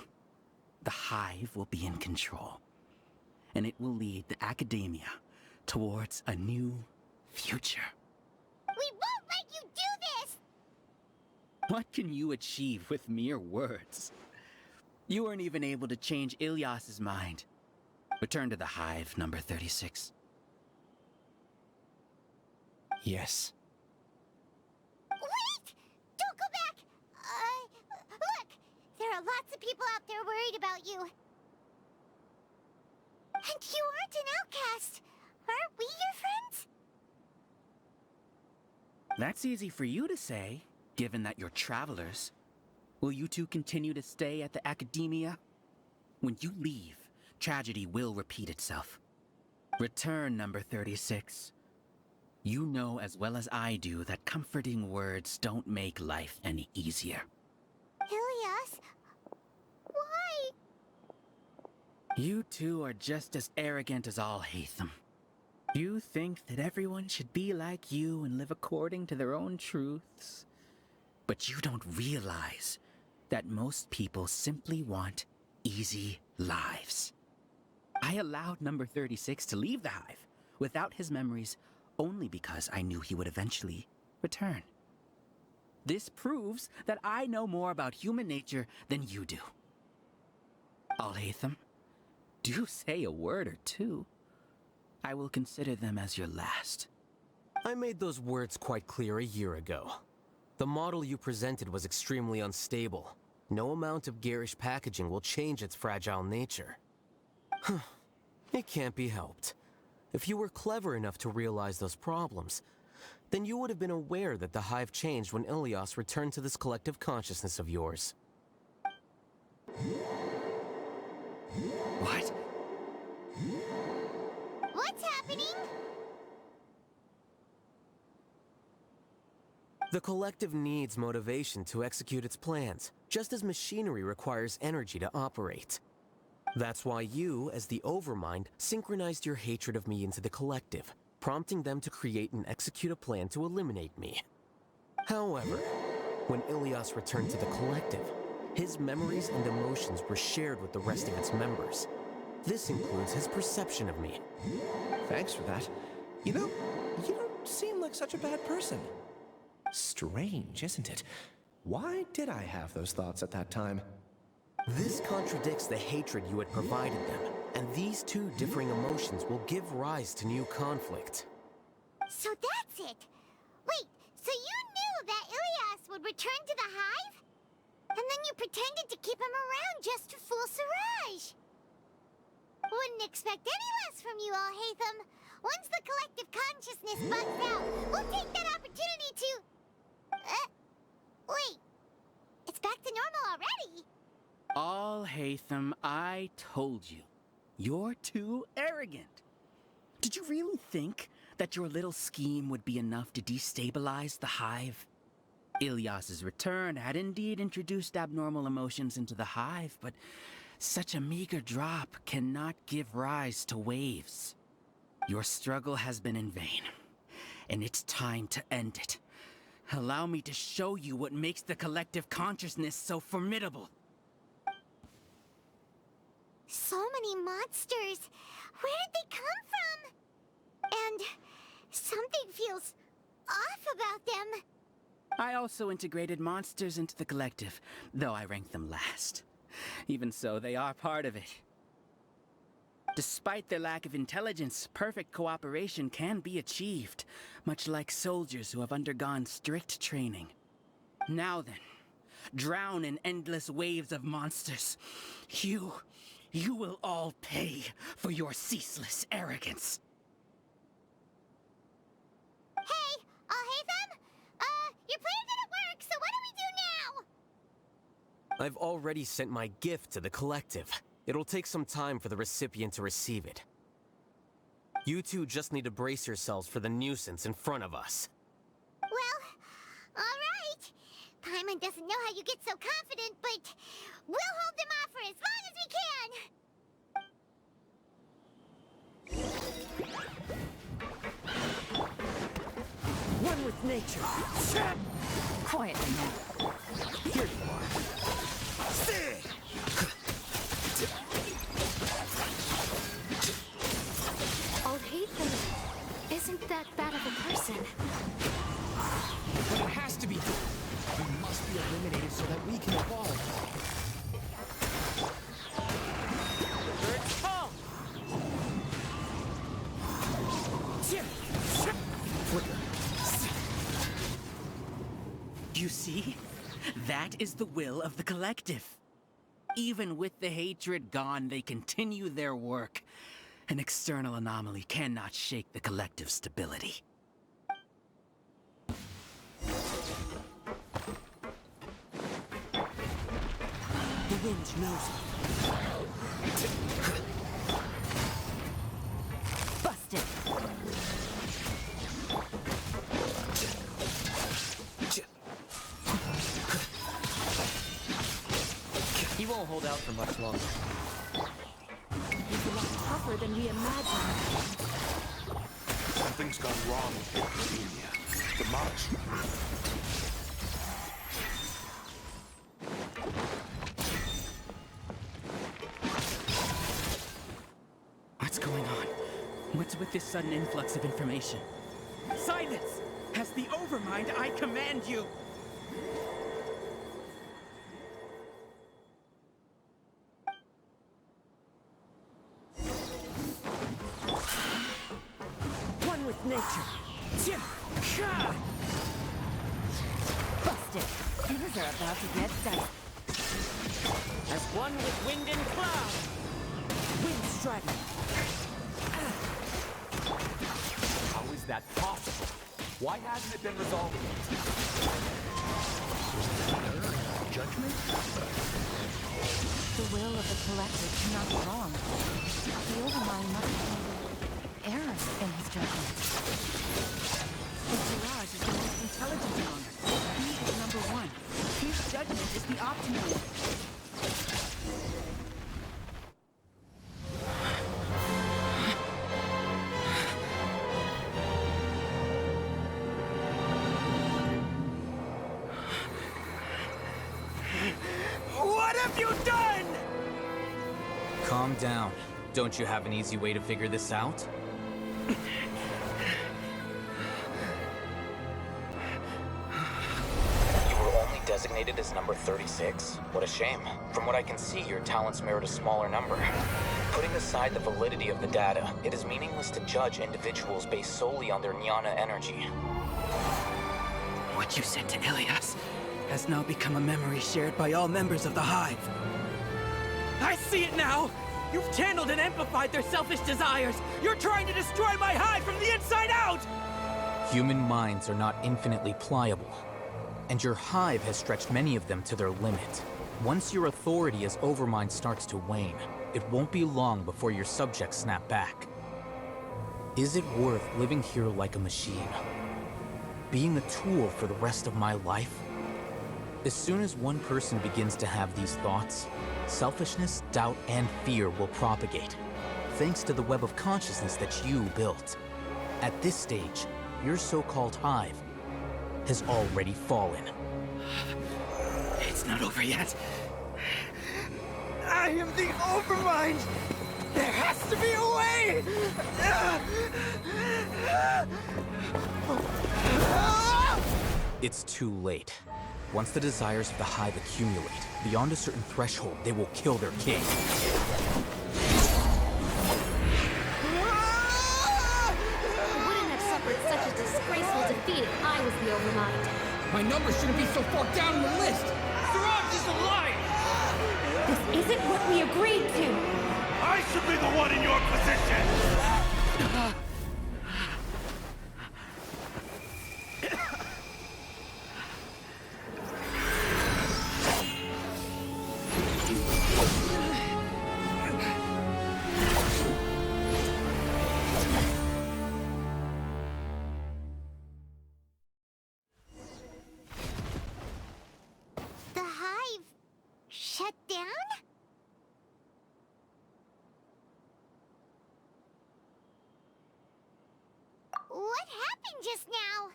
The hive will be in control, and it will lead the academia towards a new future. We won't let you do this! What can you achieve with mere words? You weren't even able to change Ilyas's mind. Return to the hive, number 36. Yes. Wait! Don't go back! Look! There are lots of people out there worried about you. And you aren't an outcast. Aren't we your friends? That's easy for you to say, given that you're travelers. Will you two continue to stay at the academia? When you leave, tragedy will repeat itself. Return, number 36. You know as well as I do that comforting words don't make life any easier. Ilyas? Why? You two are just as arrogant as Alhaitham. You think that everyone should be like you and live according to their own truths. But you don't realize that most people simply want easy lives. I allowed number 36 to leave the hive without his memories only because I knew he would eventually return. This proves that I know more about human nature than you do. Alhaitham, do say a word or two. I will consider them as your last. I made those words quite clear a year ago. The model you presented was extremely unstable. No amount of garish packaging will change its fragile nature. It can't be helped. If you were clever enough to realize those problems, then you would have been aware that the hive changed when Ilyas returned to this collective consciousness of yours. What? What's happening? The collective needs motivation to execute its plans, just as machinery requires energy to operate. That's why you, as the Overmind, synchronized your hatred of me into the collective, prompting them to create and execute a plan to eliminate me. However, when Ilyas returned to the collective, his memories and emotions were shared with the rest of its members. This includes his perception of me. Thanks for that. You know, you don't seem like such a bad person. Strange, isn't it? Why did I have those thoughts at that time? This contradicts the hatred you had provided them, and these two differing emotions will give rise to new conflict. So that's it. Wait, so you knew that Ilyas would return to the hive? And then you pretended to keep him around just to fool Siraj. Wouldn't expect any less from you, Alhaitham. Once the collective consciousness bugs out, we'll take that opportunity to... wait. It's back to normal already. Alhaitham, I told you. You're too arrogant. Did you really think that your little scheme would be enough to destabilize the hive? Ilias's return had indeed introduced abnormal emotions into the hive, but such a meager drop cannot give rise to waves. Your struggle has been in vain, and it's time to end it. Allow me to show you what makes the collective consciousness so formidable. So many monsters. Where did they come from? And something feels off about them. I also integrated monsters into the collective, though I ranked them last. Even so, they are part of it. Despite their lack of intelligence, perfect cooperation can be achieved, much like soldiers who have undergone strict training. Now then, drown in endless waves of monsters. You will all pay for your ceaseless arrogance. Hey, Alhaitham? Your plan didn't work, so what do we do now? I've already sent my gift to the collective. It'll take some time for the recipient to receive it. You two just need to brace yourselves for the nuisance in front of us. Well, all right. Paimon doesn't know how you get so confident, but we'll hold them off for as long as we can. One with nature. Quietly now. Here you are. Alhaitham isn't that bad of a person. But it has to be. He must be eliminated so that we can evolve. You see? That is the will of the collective. Even with the hatred gone, they continue their work. An external anomaly cannot shake the collective's stability. The wind knows me. Busted. He won't hold out for much longer. He's a lot tougher than we imagined. Something's gone wrong with the academia. The march. What's going on? What's with this sudden influx of information? Silence! As the Overmind, I command you! One with nature. Busted. Things are about to get dicey. As one with wind and cloud. Wind striking. How is that possible? Why hasn't it been resolved yet? Judgment? The will of the collective cannot be wrong. The Overmind must have made errors in his judgment. The Mirage is the most intelligent among us. He is number one. His judgment is the optimal one. What have you done? Calm down. Don't you have an easy way to figure this out? You were only designated as number 36? What a shame. From what I can see, your talents merit a smaller number. Putting aside the validity of the data, it is meaningless to judge individuals based solely on their jnana energy. What you said to Ilias has now become a memory shared by all members of the Hive. I see it now! You've channeled and amplified their selfish desires! You're trying to destroy my Hive from the inside out! Human minds are not infinitely pliable, and your Hive has stretched many of them to their limit. Once your authority as Overmind starts to wane, it won't be long before your subjects snap back. Is it worth living here like a machine? Being a tool for the rest of my life? As soon as one person begins to have these thoughts, selfishness, doubt, and fear will propagate, thanks to the web of consciousness that you built. At this stage, your so-called hive has already fallen. It's not over yet. I am the Overmind! There has to be a way! It's too late. Once the desires of the hive accumulate, beyond a certain threshold, they will kill their king. I wouldn't have suffered such a disgraceful defeat if I was the Overmind. My number shouldn't be so far down in the list! Siraj is alive! This isn't what we agreed to! I should be the one in your position! The hive shut down? What happened just now?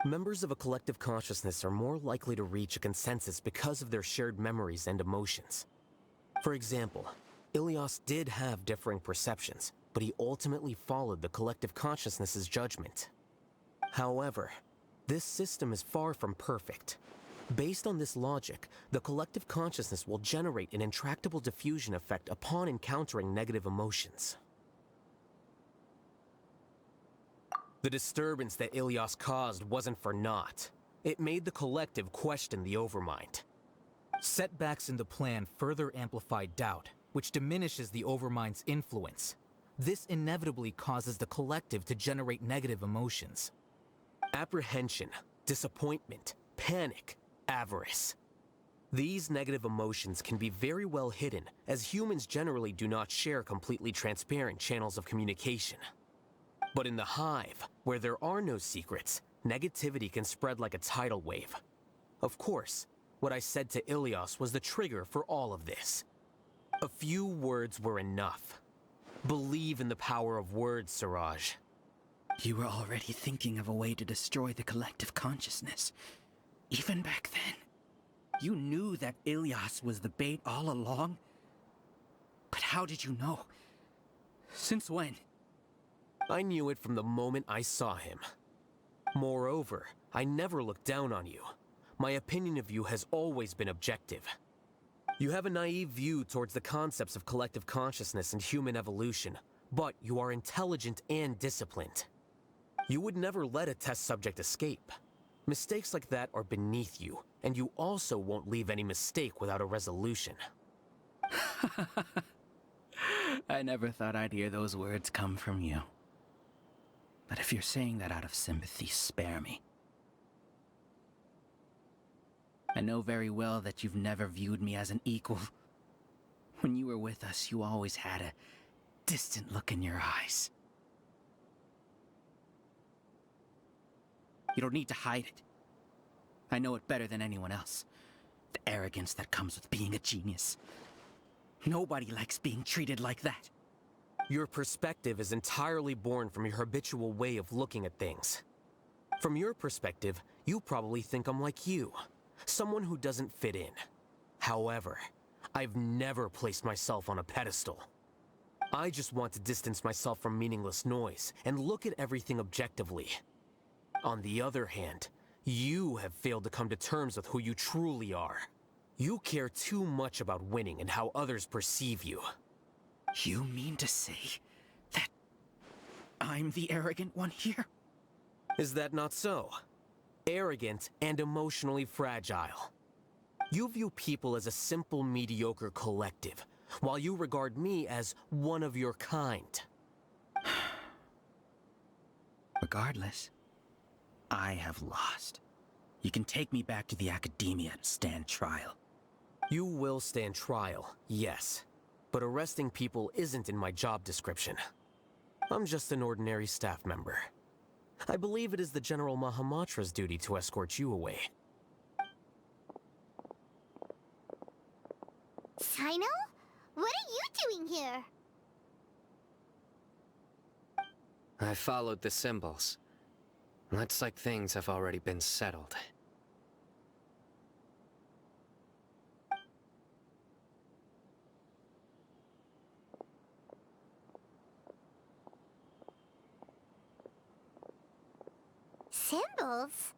Members of a collective consciousness are more likely to reach a consensus because of their shared memories and emotions. For example, Ilias did have differing perceptions, but he ultimately followed the collective consciousness's judgment. However, this system is far from perfect. Based on this logic, the collective consciousness will generate an intractable diffusion effect upon encountering negative emotions. The disturbance that Ilias caused wasn't for naught. It made the collective question the Overmind. Setbacks in the plan further amplified doubt, which diminishes the Overmind's influence. This inevitably causes the collective to generate negative emotions. Apprehension, disappointment, panic, avarice. These negative emotions can be very well hidden, as humans generally do not share completely transparent channels of communication. But in the hive, where there are no secrets, negativity can spread like a tidal wave. Of course, what I said to Ilias was the trigger for all of this. A few words were enough. Believe in the power of words, Siraj. You were already thinking of a way to destroy the collective consciousness. Even back then. You knew that Ilias was the bait all along? But how did you know? Since when? I knew it from the moment I saw him. Moreover, I never looked down on you. My opinion of you has always been objective. You have a naive view towards the concepts of collective consciousness and human evolution, but you are intelligent and disciplined. You would never let a test subject escape. Mistakes like that are beneath you, and you also won't leave any mistake without a resolution. I never thought I'd hear those words come from you. But if you're saying that out of sympathy, spare me. I know very well that you've never viewed me as an equal. When you were with us, you always had a distant look in your eyes. You don't need to hide it. I know it better than anyone else. The arrogance that comes with being a genius. Nobody likes being treated like that. Your perspective is entirely born from your habitual way of looking at things. From your perspective, you probably think I'm like you, someone who doesn't fit in. However, I've never placed myself on a pedestal. I just want to distance myself from meaningless noise and look at everything objectively. On the other hand, you have failed to come to terms with who you truly are. You care too much about winning and how others perceive you. You mean to say that I'm the arrogant one here? Is that not so? Arrogant and emotionally fragile. You view people as a simple, mediocre collective, while you regard me as one of your kind. Regardless, I have lost. You can take me back to the academia and stand trial. You will stand trial, yes. but arresting people isn't in my job description. I'm just an ordinary staff member. I believe it is the General Mahamatra's duty to escort you away. Sino? What are you doing here? I followed the symbols. Looks like things have already been settled. Symbols?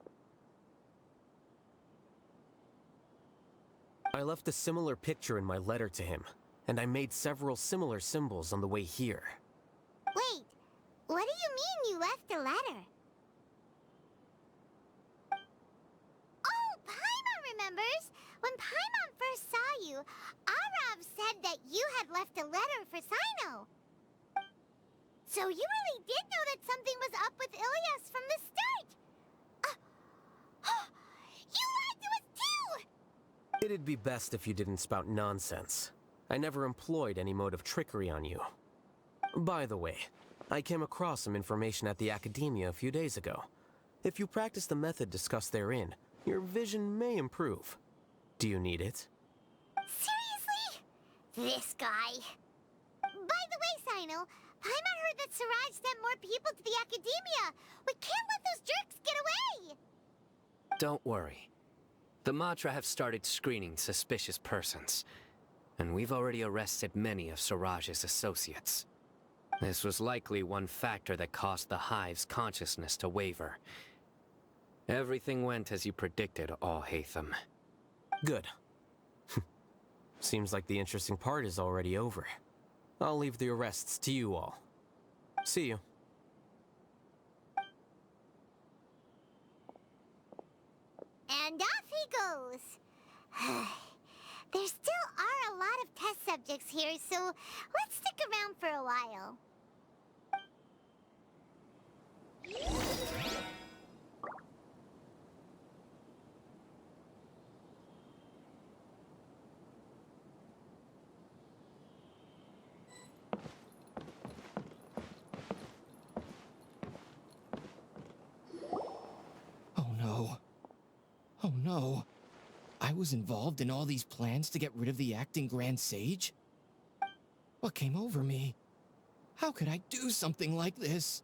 I left a similar picture in my letter to him, and I made several similar symbols on the way here. Wait, what do you mean you left a letter? Oh, Paimon remembers! When Paimon first saw you, Arav said that you had left a letter for Sino. So you really did know that something was up with Ilias from the start! You lied to us too! It'd be best if you didn't spout nonsense. I never employed any mode of trickery on you. By the way, I came across some information at the Academia a few days ago. If you practice the method discussed therein, your vision may improve. Do you need it? Seriously? This guy. By the way, Sino, Paimon heard that Siraj sent more people to the Academia. We can't let those jerks get away! Don't worry. The Matra have started screening suspicious persons, and we've already arrested many of Siraj's associates. This was likely one factor that caused the Hive's consciousness to waver. Everything went as you predicted, Al-Haytham. Good. Seems like the interesting part is already over. I'll leave the arrests to you all. See you. And off he goes. There still are a lot of test subjects here, so let's stick around for a while. Oh no. Oh no. I was involved in all these plans to get rid of the acting Grand Sage? What came over me? How could I do something like this?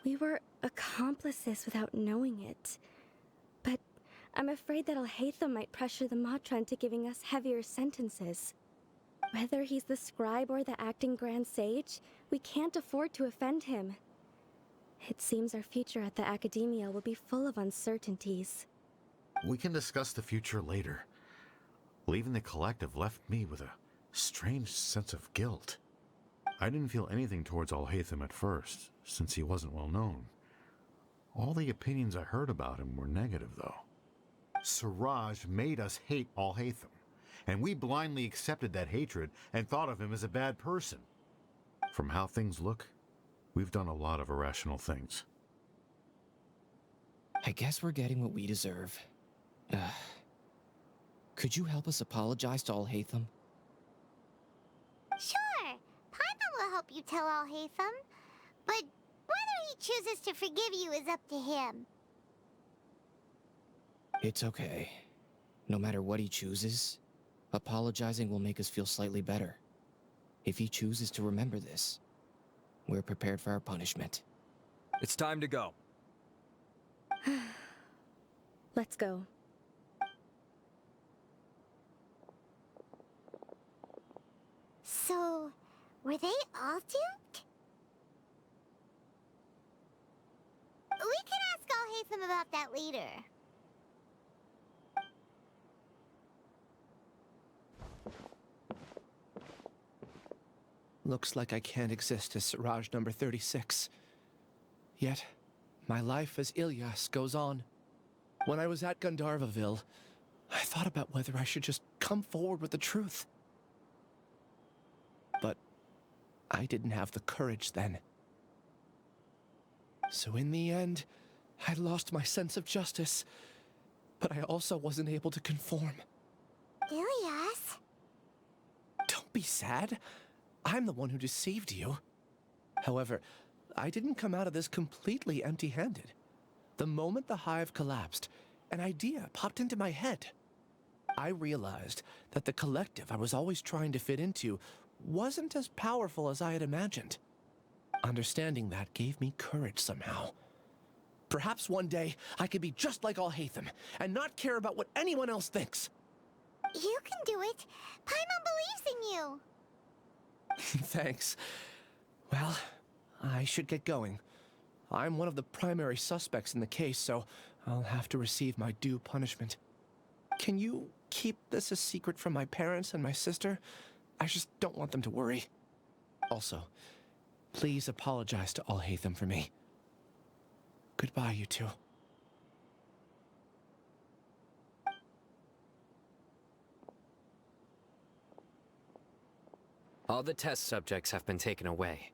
We were accomplices without knowing it. But I'm afraid that Al-Haytham might pressure the Matra into giving us heavier sentences. Whether he's the scribe or the acting Grand Sage, we can't afford to offend him. It seems our future at the Academia will be full of uncertainties. We can discuss the future later. Leaving the collective left me with a strange sense of guilt. I didn't feel anything towards Al-Haytham at first, since he wasn't well known. All the opinions I heard about him were negative, though. Siraj made us hate Al-Haytham, and we blindly accepted that hatred and thought of him as a bad person. From how things look, we've done a lot of irrational things. I guess we're getting what we deserve. Could you help us apologize to Al-Haytham? Sure, Paimon will help you tell Al-Haytham, but whether he chooses to forgive you is up to him. It's okay. No matter what he chooses, apologizing will make us feel slightly better. If he chooses to remember this, we're prepared for our punishment. It's time to go. Let's go. So, were they all duped? We can ask Al-Haytham about that later. Looks like I can't exist as Siraj number 36. Yet, my life as Ilyas goes on. When I was at Gandharvaville, I thought about whether I should just come forward with the truth. But I didn't have the courage then. So in the end, I lost my sense of justice, but I also wasn't able to conform. Ilyas? Don't be sad. I'm the one who deceived you. However, I didn't come out of this completely empty-handed. The moment the hive collapsed, an idea popped into my head. I realized that the collective I was always trying to fit into wasn't as powerful as I had imagined. Understanding that gave me courage somehow. Perhaps one day I could be just like Alhaitham and not care about what anyone else thinks. You can do it. Paimon believes in you. Thanks. Well, I should get going. I'm one of the primary suspects in the case, so I'll have to receive my due punishment. Can you keep this a secret from my parents and my sister? I just don't want them to worry. Also, please apologize to Alhaitham for me. Goodbye, you two. All the test subjects have been taken away.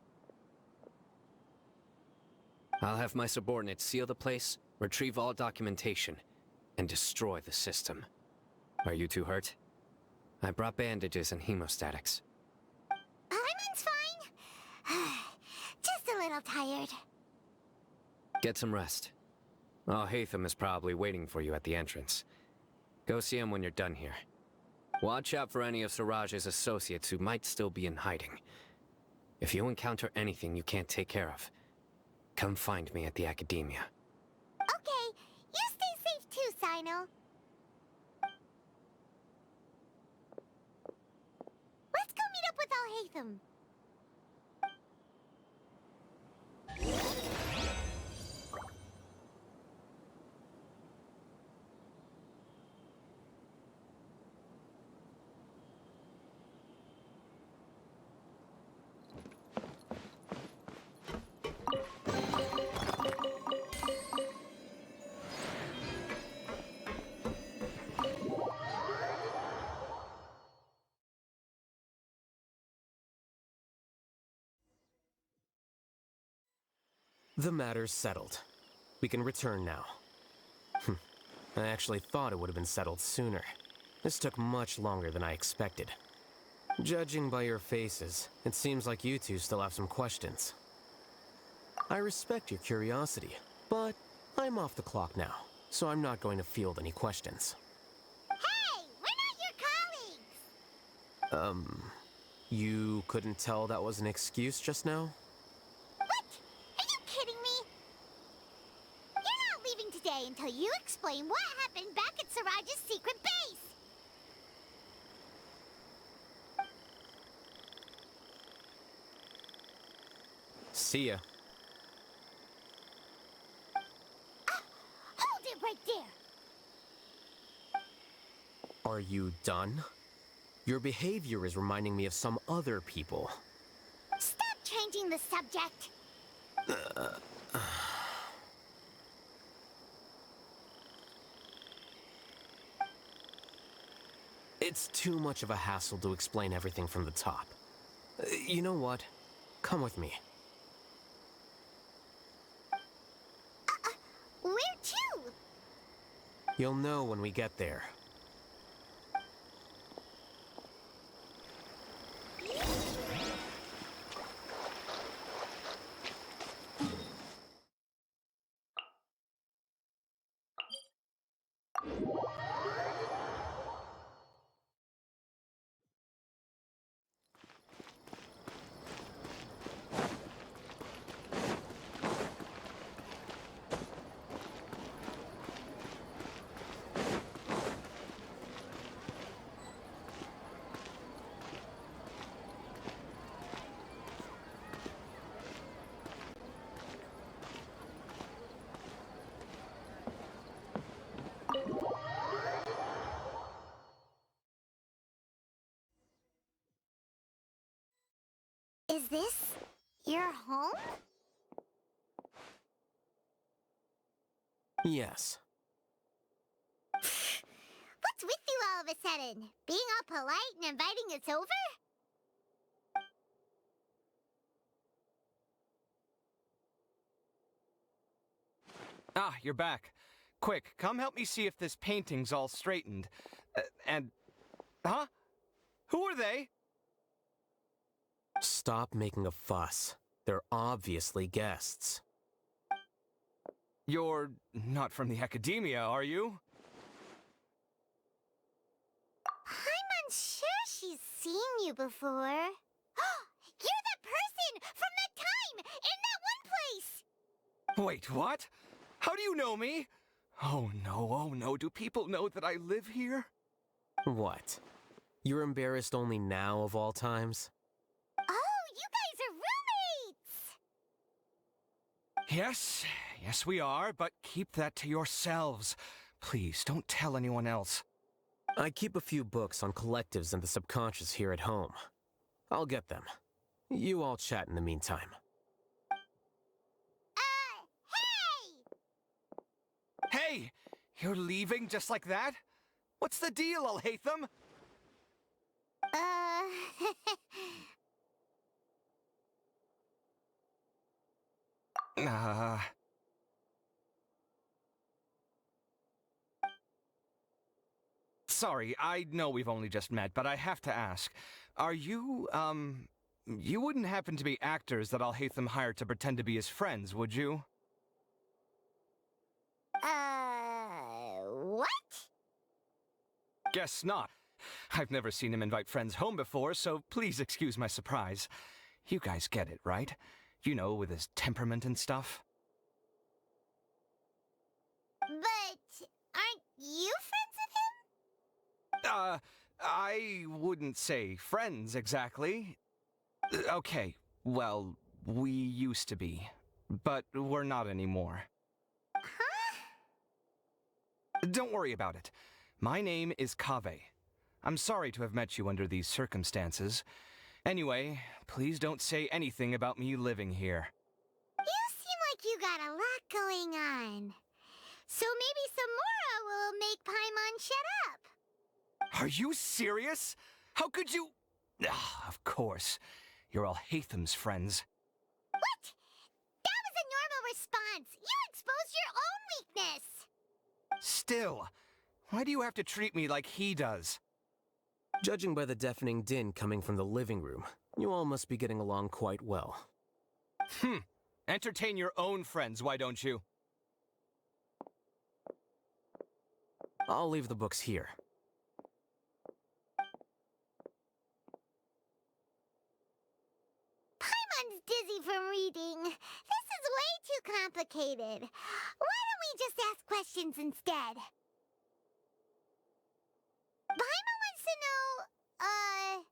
I'll have my subordinates seal the place, retrieve all documentation, and destroy the system. Are you two hurt? I brought bandages and hemostatics. Paimon's fine. Just a little tired. Get some rest. Alhaitham is probably waiting for you at the entrance. Go see him when you're done here. Watch out for any of Siraj's associates who might still be in hiding. If you encounter anything you can't take care of, come find me at the Academia. Okay, you stay safe too, Sino. Let's go meet up with Alhaitham. The matter's settled. We can return now. I actually thought it would have been settled sooner. This took much longer than I expected. Judging by your faces, it seems like you two still have some questions. I respect your curiosity, but I'm off the clock now, so I'm not going to field any questions. Hey, we're not your colleagues! You couldn't tell that was an excuse just now? Until you explain what happened back at Siraj's secret base! See ya. Hold it right there! Are you done? Your behavior is reminding me of some other people. Stop changing the subject! It's too much of a hassle to explain everything from the top. You know what? Come with me. Where to? You'll know when we get there. Is this your home? Yes. What's with you all of a sudden? Being all polite and inviting us over? Ah, you're back. Quick, come help me see if this painting's all straightened. Huh? Who are they? Stop making a fuss. They're obviously guests. You're not from the academia, are you? I'm unsure she's seen you before. You're the person from that time in that one place! Wait, what? How do you know me? Oh no, do people know that I live here? What? You're embarrassed only now of all times? Oh, you guys are roommates! Yes, we are, but keep that to yourselves. Please, don't tell anyone else. I keep a few books on collectives and the subconscious here at home. I'll get them. You all chat in the meantime. Hey! Hey! You're leaving just like that? What's the deal, Alhaitham? Sorry, I know we've only just met, but I have to ask. Are you, you wouldn't happen to be actors that Alhaitham hired to pretend to be his friends, would you? What? Guess not. I've never seen him invite friends home before, so please excuse my surprise. You guys get it, right? You know, with his temperament and stuff. But aren't you friends with him? I wouldn't say friends exactly. Okay, well, we used to be, but we're not anymore. Huh? Don't worry about it. My name is Kaveh. I'm sorry to have met you under these circumstances. Anyway, please don't say anything about me living here. You seem like you got a lot going on. So maybe Samora will make Paimon shut up. Are you serious? How could you... Ah, of course. You're Alhaitham's friends. What? That was a normal response. You exposed your own weakness. Still, why do you have to treat me like he does? Judging by the deafening din coming from the living room, you all must be getting along quite well. Entertain your own friends, why don't you? I'll leave the books here. Paimon's dizzy from reading. This is way too complicated. Why don't we just ask questions instead? Paimon wants to know, oh,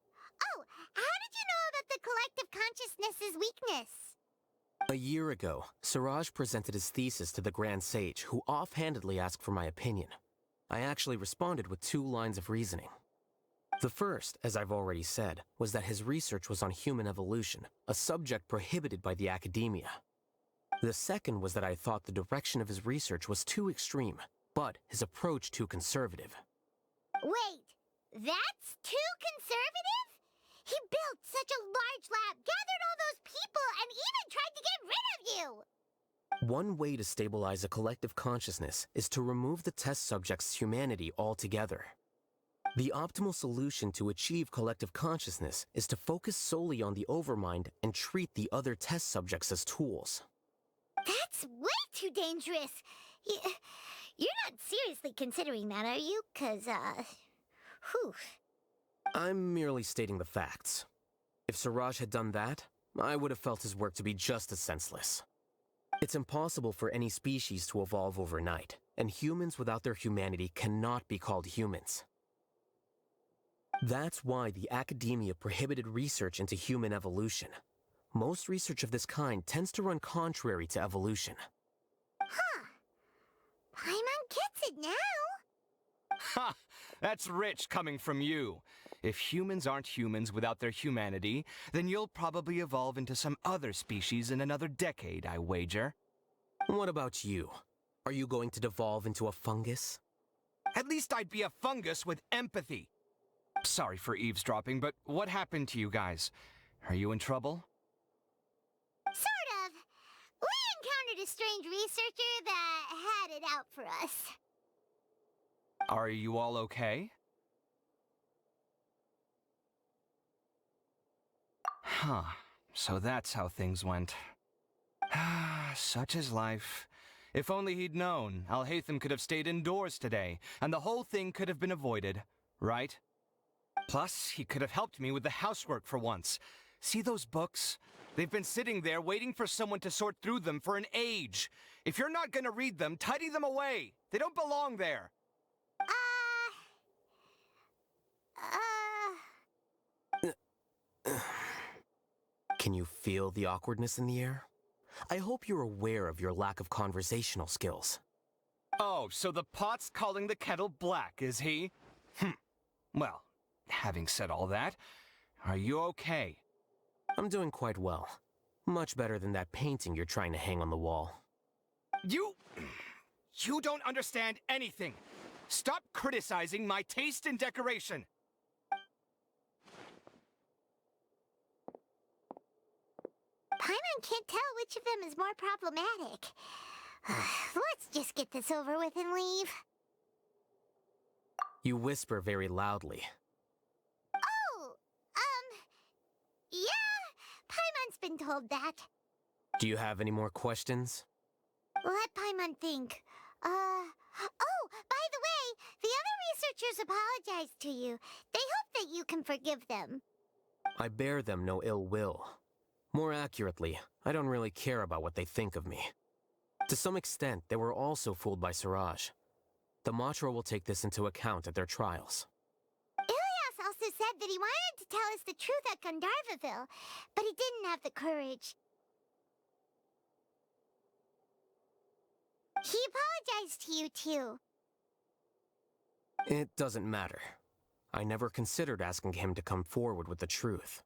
how did you know about the collective consciousness's weakness? A year ago, Siraj presented his thesis to the Grand Sage, who offhandedly asked for my opinion. I actually responded with 2 lines of reasoning. The first, as I've already said, was that his research was on human evolution, a subject prohibited by the academia. The second was that I thought the direction of his research was too extreme, but his approach too conservative. Wait, that's too conservative? He built such a large lab, gathered all those people, and even tried to get rid of you! One way to stabilize a collective consciousness is to remove the test subject's humanity altogether. The optimal solution to achieve collective consciousness is to focus solely on the overmind and treat the other test subjects as tools. That's way too dangerous! You're not seriously considering that, are you? 'Cause, whew. I'm merely stating the facts. If Siraj had done that, I would have felt his work to be just as senseless. It's impossible for any species to evolve overnight, and humans without their humanity cannot be called humans. That's why the academia prohibited research into human evolution. Most research of this kind tends to run contrary to evolution. Huh. Paimon gets it now. Ha! That's rich coming from you. If humans aren't humans without their humanity, then you'll probably evolve into some other species in another decade, I wager. What about you? Are you going to devolve into a fungus? At least I'd be a fungus with empathy. Sorry for eavesdropping, but what happened to you guys? Are you in trouble? Sort of. We encountered a strange researcher that had it out for us. Are you all okay? Huh. So that's how things went. Such is life. If only he'd known, Alhaitham could have stayed indoors today, and the whole thing could have been avoided, right? Plus, he could have helped me with the housework for once. See those books? They've been sitting there waiting for someone to sort through them for an age. If you're not gonna read them, tidy them away. They don't belong there. Can you feel the awkwardness in the air? I hope you're aware of your lack of conversational skills. Oh, so the pot's calling the kettle black, is he? Well, having said all that, are you okay? I'm doing quite well. Much better than that painting you're trying to hang on the wall. You don't understand anything. Stop criticizing my taste in decoration. Paimon can't tell which of them is more problematic. Let's just get this over with and leave. You whisper very loudly. Oh, yeah, Paimon's been told that. Do you have any more questions? Let Paimon think. Oh, by the way, the other researchers apologized to you. They hope that you can forgive them. I bear them no ill will. More accurately, I don't really care about what they think of me. To some extent, they were also fooled by Siraj. The Matra will take this into account at their trials. Ilias also said that he wanted to tell us the truth at Gandharvaville, but he didn't have the courage. He apologized to you, too. It doesn't matter. I never considered asking him to come forward with the truth.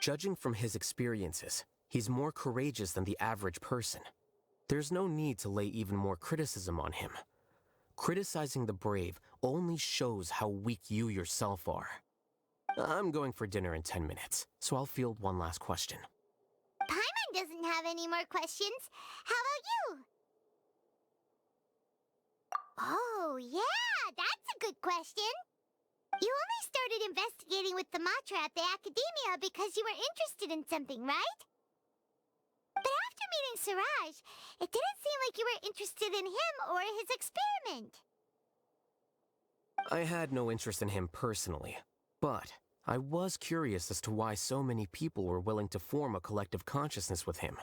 Judging from his experiences, he's more courageous than the average person. There's no need to lay even more criticism on him. Criticizing the brave only shows how weak you yourself are. I'm going for dinner in 10 minutes, so I'll field one last question. Paimon doesn't have any more questions. How about you? Oh, yeah, that's a good question. You only started investigating with the Matra at the Academia because you were interested in something, right? But after meeting Siraj, it didn't seem like you were interested in him or his experiment. I had no interest in him personally, but I was curious as to why so many people were willing to form a collective consciousness with him.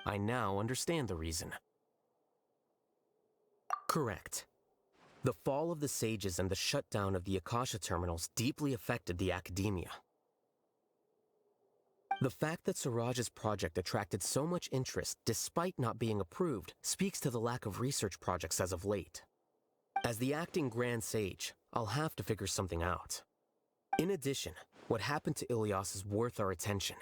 I now understand the reason. Correct. The fall of the sages and the shutdown of the Akasha terminals deeply affected the Academia. The fact that Siraj's project attracted so much interest despite not being approved speaks to the lack of research projects as of late. As the acting Grand Sage, I'll have to figure something out. In addition, what happened to Ilias is worth our attention.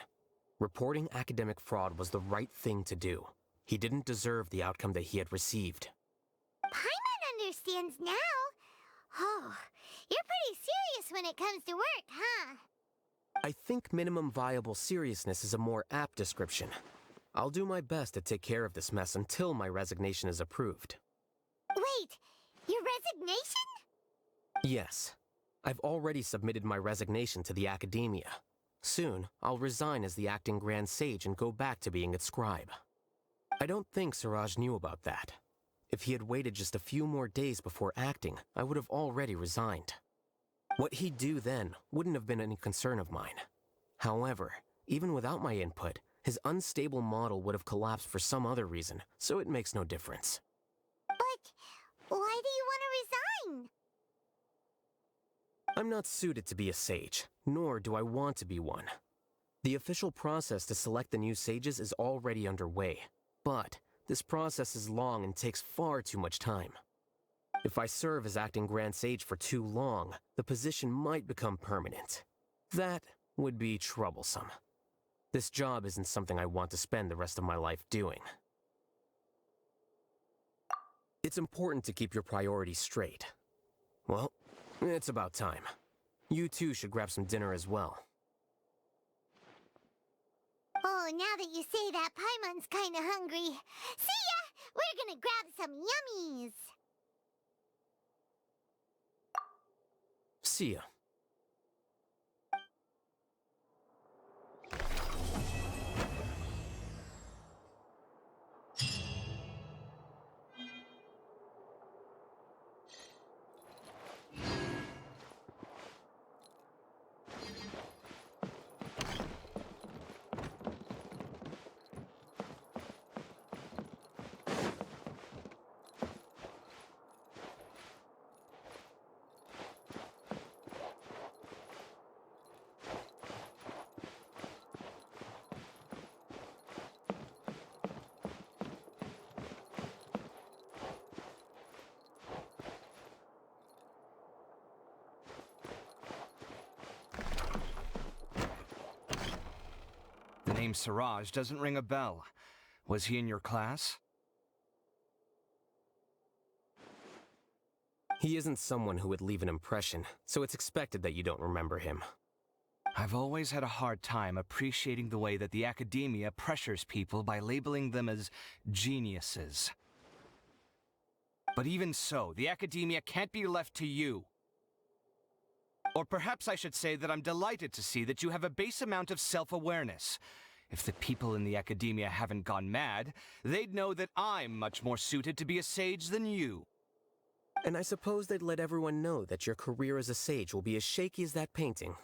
Reporting academic fraud was the right thing to do. He didn't deserve the outcome that he had received. Paimon understands now. Oh, you're pretty serious when it comes to work, huh? I think minimum viable seriousness is a more apt description. I'll do my best to take care of this mess until my resignation is approved. Wait, your resignation? Yes. I've already submitted my resignation to the Academia. Soon, I'll resign as the acting Grand Sage and go back to being its scribe. I don't think Siraj knew about that. If he had waited just a few more days before acting, I would have already resigned. What he'd do then wouldn't have been any concern of mine. However, even without my input, his unstable model would have collapsed for some other reason, so it makes no difference. But why do you want to resign? I'm not suited to be a sage, nor do I want to be one. The official process to select the new sages is already underway, but this process is long and takes far too much time. If I serve as acting Grand Sage for too long, the position might become permanent. That would be troublesome. This job isn't something I want to spend the rest of my life doing. It's important to keep your priorities straight. Well, it's about time. You too should grab some dinner as well. Oh, now that you say that, Paimon's kinda hungry. See ya! We're gonna grab some yummies! See ya. name Siraj doesn't ring a bell. Was he in your class? He isn't someone who would leave an impression, so it's expected that you don't remember him. I've always had a hard time appreciating the way that the academia pressures people by labeling them as geniuses. But even so, the academia can't be left to you. Or perhaps I should say that I'm delighted to see that you have a base amount of self-awareness. If the people in the academia haven't gone mad, they'd know that I'm much more suited to be a sage than you. And I suppose they'd let everyone know that your career as a sage will be as shaky as that painting.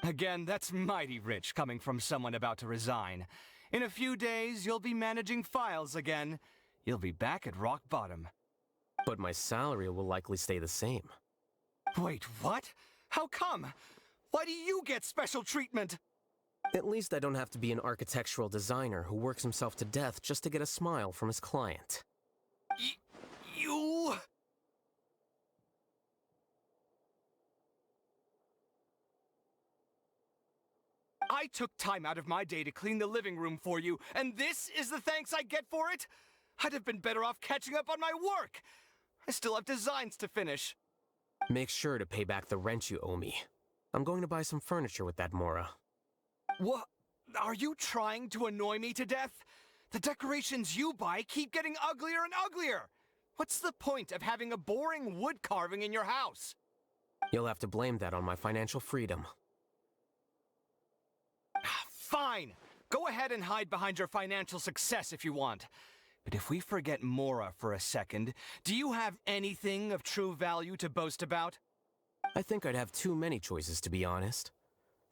Again, that's mighty rich coming from someone about to resign. In a few days, you'll be managing files again. You'll be back at rock bottom. But my salary will likely stay the same. Wait, what? How come? Why do you get special treatment? At least I don't have to be an architectural designer who works himself to death just to get a smile from his client. You... I took time out of my day to clean the living room for you, and this is the thanks I get for it? I'd have been better off catching up on my work. I still have designs to finish. Make sure to pay back the rent you owe me. I'm going to buy some furniture with that Mora. What? Are you trying to annoy me to death? The decorations you buy keep getting uglier and uglier. What's the point of having a boring wood carving in your house? You'll have to blame that on my financial freedom. Fine! Go ahead and hide behind your financial success if you want. But if we forget Mora for a second, do you have anything of true value to boast about? I think I'd have too many choices, to be honest.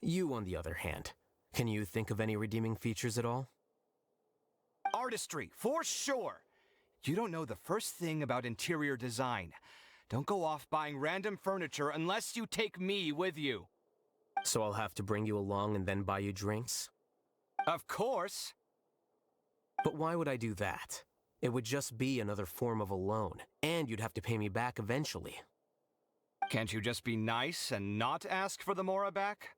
You, on the other hand, can you think of any redeeming features at all? Artistry, for sure! You don't know the first thing about interior design. Don't go off buying random furniture unless you take me with you. So I'll have to bring you along and then buy you drinks? Of course! But why would I do that? It would just be another form of a loan, and you'd have to pay me back eventually. Can't you just be nice and not ask for the Mora back?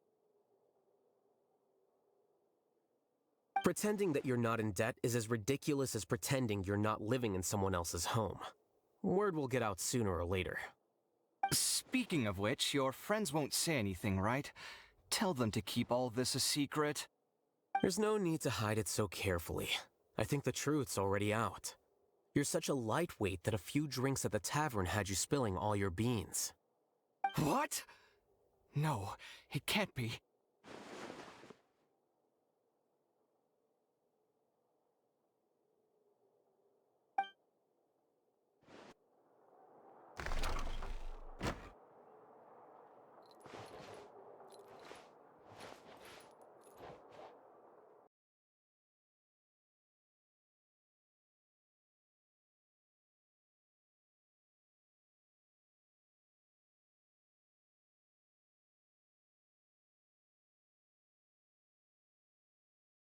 Pretending that you're not in debt is as ridiculous as pretending you're not living in someone else's home. Word will get out sooner or later. Speaking of which, your friends won't say anything, right? Tell them to keep all this a secret. There's no need to hide it so carefully. I think the truth's already out. You're such a lightweight that a few drinks at the tavern had you spilling all your beans. What? No, it can't be.